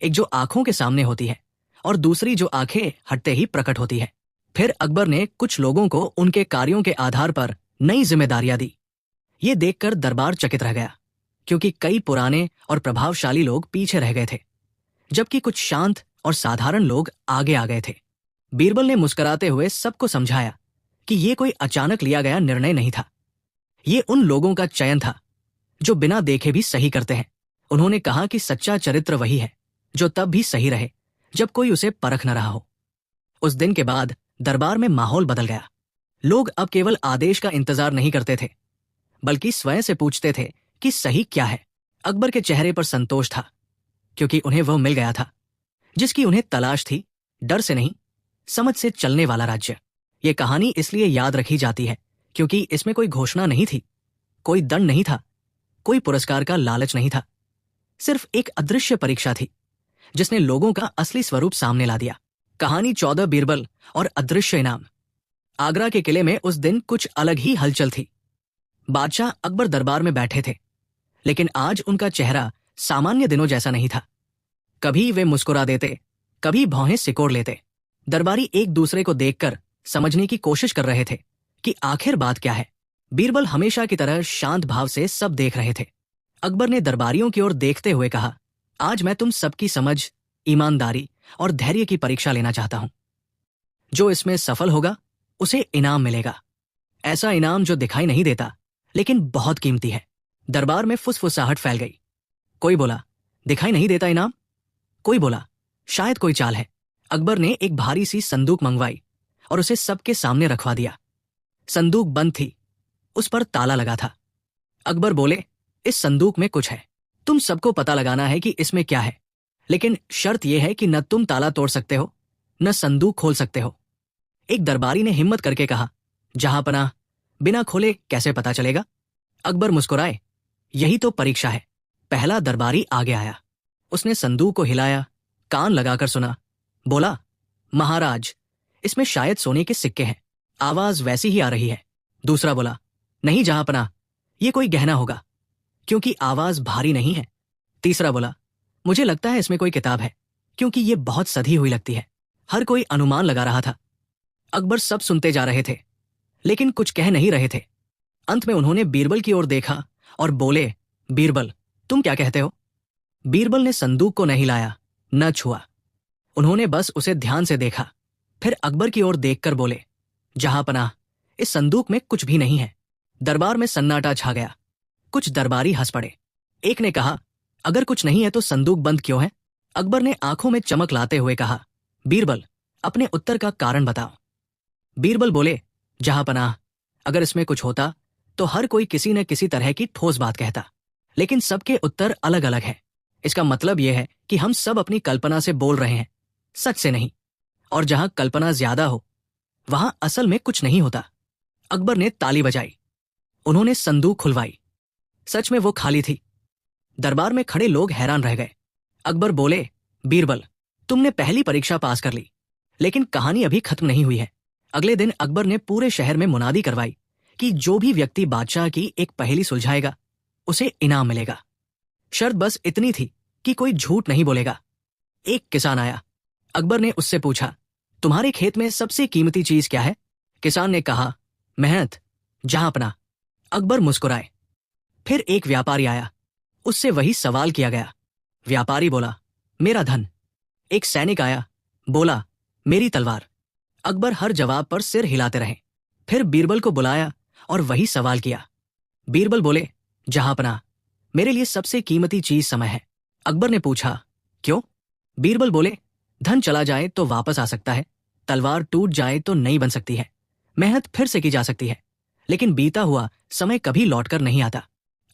एक जो आंखों के सामने होती है और दूसरी जो आंखें हटते ही प्रकट होती है। फिर अकबर ने कुछ लोगों को उनके कार्यों के आधार पर नई जिम्मेदारियां दी। ये देखकर दरबार चकित रह गया, क्योंकि कई पुराने और प्रभावशाली लोग पीछे रह गए थे, जबकि कुछ शांत और साधारण लोग आगे आ गए थे। बीरबल ने मुस्कुराते हुए सबको समझाया कि ये कोई अचानक लिया गया निर्णय नहीं था। ये उन लोगों का चयन था जो बिना देखे भी सही करते हैं। उन्होंने कहा कि सच्चा चरित्र वही है जो तब भी सही रहे जब कोई उसे परख न रहा हो। उस दिन के बाद दरबार में माहौल बदल गया। लोग अब केवल आदेश का इंतजार नहीं करते थे, बल्कि स्वयं से पूछते थे कि सही क्या है। अकबर के चेहरे पर संतोष था, क्योंकि उन्हें वह मिल गया था जिसकी उन्हें तलाश थी। डर से नहीं, समझ से चलने वाला राज्य। ये कहानी इसलिए याद रखी जाती है क्योंकि इसमें कोई घोषणा नहीं थी, कोई दंड नहीं था, कोई पुरस्कार का लालच नहीं था। सिर्फ एक अदृश्य परीक्षा थी जिसने लोगों का असली स्वरूप सामने ला दिया। कहानी 14 बीरबल और अदृश्य इनाम। आगरा के किले में उस दिन कुछ अलग ही हलचल थी। बादशाह अकबर दरबार में बैठे थे, लेकिन आज उनका चेहरा सामान्य दिनों जैसा नहीं था। कभी वे मुस्कुरा देते, कभी भौहें सिकोड़ लेते। दरबारी एक दूसरे को देखकर समझने की कोशिश कर रहे थे कि आखिर बात क्या है। बीरबल हमेशा की तरह शांत भाव से सब देख रहे थे। अकबर ने दरबारियों की ओर देखते हुए कहा, आज मैं तुम सबकी समझ, ईमानदारी और धैर्य की परीक्षा लेना चाहता हूं। जो इसमें सफल होगा उसे इनाम मिलेगा। ऐसा इनाम जो दिखाई नहीं देता लेकिन बहुत कीमती है। दरबार में फुसफुसाहट फैल गई। कोई बोला, दिखाई नहीं देता इनाम? कोई बोला, शायद कोई चाल है। अकबर ने एक भारी सी संदूक मंगवाई और उसे सबके सामने रखवा दिया। संदूक बंद थी, उस पर ताला लगा था। अकबर बोले, इस संदूक में कुछ है, तुम सबको पता लगाना है कि इसमें क्या है, लेकिन शर्त यह है कि न तुम ताला तोड़ सकते हो, न संदूक खोल सकते हो। एक दरबारी ने हिम्मत करके कहा, जहांपनाह, बिना खोले कैसे पता चलेगा? अकबर मुस्कुराए, यही तो परीक्षा है। पहला दरबारी आगे आया। उसने संदूक को हिलाया, कान लगाकर सुना, बोला, महाराज, इसमें शायद सोने के सिक्के हैं। आवाज वैसी ही आ रही है। दूसरा बोला, नहीं जहांपनाह, ये कोई गहना होगा, क्योंकि आवाज भारी नहीं है। तीसरा बोला, मुझे लगता है इसमें कोई किताब है, क्योंकि ये बहुत सधी हुई लगती है। हर कोई अनुमान लगा रहा था। अकबर सब सुनते जा रहे थे, लेकिन कुछ कह नहीं रहे थे। अंत में उन्होंने बीरबल की ओर देखा और बोले, बीरबल, तुम क्या कहते हो? बीरबल ने संदूक को नहीं लाया, न छुआ। उन्होंने बस उसे ध्यान से देखा। फिर अकबर की ओर देखकर बोले, जहांपनाह, इस संदूक में कुछ भी नहीं है। दरबार में सन्नाटा छा गया। कुछ दरबारी हंस पड़े। एक ने कहा, अगर कुछ नहीं है तो संदूक बंद क्यों है? अकबर ने आंखों में चमक लाते हुए कहा, बीरबल, अपने उत्तर का कारण बताओ। बीरबल बोले, जहांपनाह, अगर इसमें कुछ होता तो हर कोई किसी न किसी तरह की ठोस बात कहता, लेकिन सबके उत्तर अलग अलग है। इसका मतलब यह है कि हम सब अपनी कल्पना से बोल रहे हैं, सच से नहीं। और जहां कल्पना ज्यादा हो, वहां असल में कुछ नहीं होता। अकबर ने ताली बजाई। उन्होंने संदूक खुलवाई। सच में वो खाली थी। दरबार में खड़े लोग हैरान रह गए। अकबर बोले, बीरबल, तुमने पहली परीक्षा पास कर ली, लेकिन कहानी अभी खत्म नहीं हुई है। अगले दिन अकबर ने पूरे शहर में मुनादी करवाई कि जो भी व्यक्ति बादशाह की एक पहेली सुलझाएगा उसे इनाम मिलेगा। शर्त बस इतनी थी कि कोई झूठ नहीं बोलेगा। एक किसान आया। अकबर ने उससे पूछा, तुम्हारे खेत में सबसे कीमती चीज क्या है? किसान ने कहा, मेहनत, जहांपना। अकबर मुस्कुराए। फिर एक व्यापारी आया। उससे वही सवाल किया गया। व्यापारी बोला, मेरा धन। एक सैनिक आया, बोला, मेरी तलवार। अकबर हर जवाब पर सिर हिलाते रहे। फिर बीरबल को बुलाया और वही सवाल किया। बीरबल बोले, जहांपना, मेरे लिए सबसे कीमती चीज समय है। अकबर ने पूछा, क्यों? बीरबल बोले, धन चला जाए तो वापस आ सकता है, तलवार टूट जाए तो नई बन सकती है, मेहनत फिर से की जा सकती है, लेकिन बीता हुआ समय कभी लौटकर नहीं आता।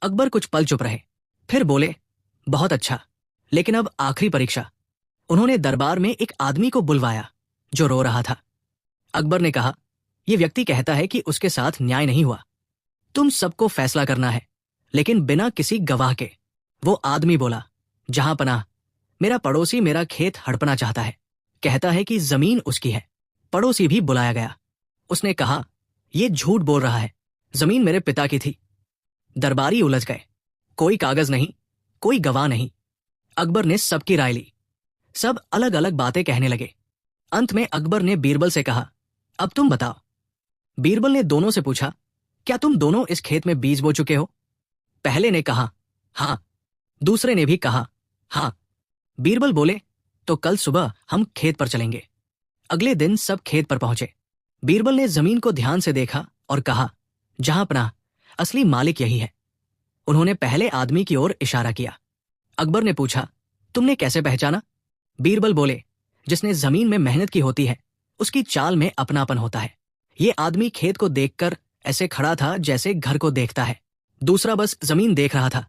अकबर कुछ पल चुप रहे, फिर बोले, बहुत अच्छा, लेकिन अब आखिरी परीक्षा। उन्होंने दरबार में एक आदमी को बुलवाया जो रो रहा था। अकबर ने कहा, यह व्यक्ति कहता है कि उसके साथ न्याय नहीं हुआ। तुम सबको फैसला करना है, लेकिन बिना किसी गवाह के। वो आदमी बोला, जहांपनाह, मेरा पड़ोसी मेरा खेत हड़पना चाहता है, कहता है कि जमीन उसकी है। पड़ोसी भी बुलाया गया। उसने कहा, यह झूठ बोल रहा है, जमीन मेरे पिता की थी। दरबारी उलझ गए। कोई कागज नहीं, कोई गवाह नहीं। अकबर ने सबकी राय ली। सब अलग अलग बातें कहने लगे। अंत में अकबर ने बीरबल से कहा, अब तुम बताओ। बीरबल ने दोनों से पूछा, क्या तुम दोनों इस खेत में बीज बो चुके हो? पहले ने कहा, हां। दूसरे ने भी कहा, हां। बीरबल बोले, तो कल सुबह हम खेत पर चलेंगे। अगले दिन सब खेत पर पहुंचे। बीरबल ने जमीन को ध्यान से देखा और कहा, जहांपनाह, असली मालिक यही है। उन्होंने पहले आदमी की ओर इशारा किया। अकबर ने पूछा, तुमने कैसे पहचाना? बीरबल बोले, जिसने जमीन में मेहनत की होती है उसकी चाल में अपनापन होता है। ये आदमी खेत को देखकर ऐसे खड़ा था जैसे घर को देखता है, दूसरा बस जमीन देख रहा था,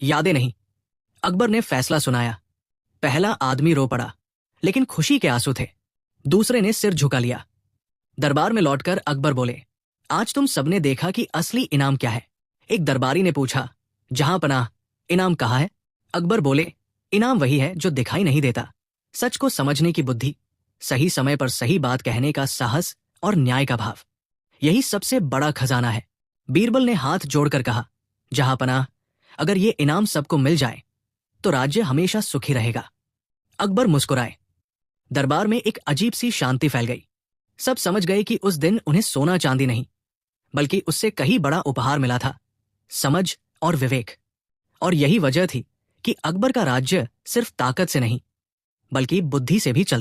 यादें नहीं। अकबर ने फैसला सुनाया। पहला आदमी रो पड़ा, लेकिन खुशी के आंसू थे। दूसरे ने सिर झुका लिया। दरबार में लौटकर अकबर बोले, आज तुम सबने देखा कि असली इनाम क्या है। एक दरबारी ने पूछा, जहांपनाह, इनाम कहाँ है? अकबर बोले, इनाम वही है जो दिखाई नहीं देता, सच को समझने की बुद्धि, सही समय पर सही बात कहने का साहस और न्याय का भाव, यही सबसे बड़ा खजाना है। बीरबल ने हाथ जोड़कर कहा, जहांपनाह, अगर ये इनाम सबको मिल जाए तो राज्य हमेशा सुखी रहेगा। अकबर मुस्कुराए। दरबार में एक अजीब सी शांति फैल गई। सब समझ गए कि उस दिन उन्हें सोना चांदी नहीं, बल्कि उससे कहीं बड़ा उपहार मिला था, समझ और विवेक। और यही वजह थी कि अकबर का राज्य सिर्फ ताकत से नहीं, बल्कि बुद्धि से भी चलता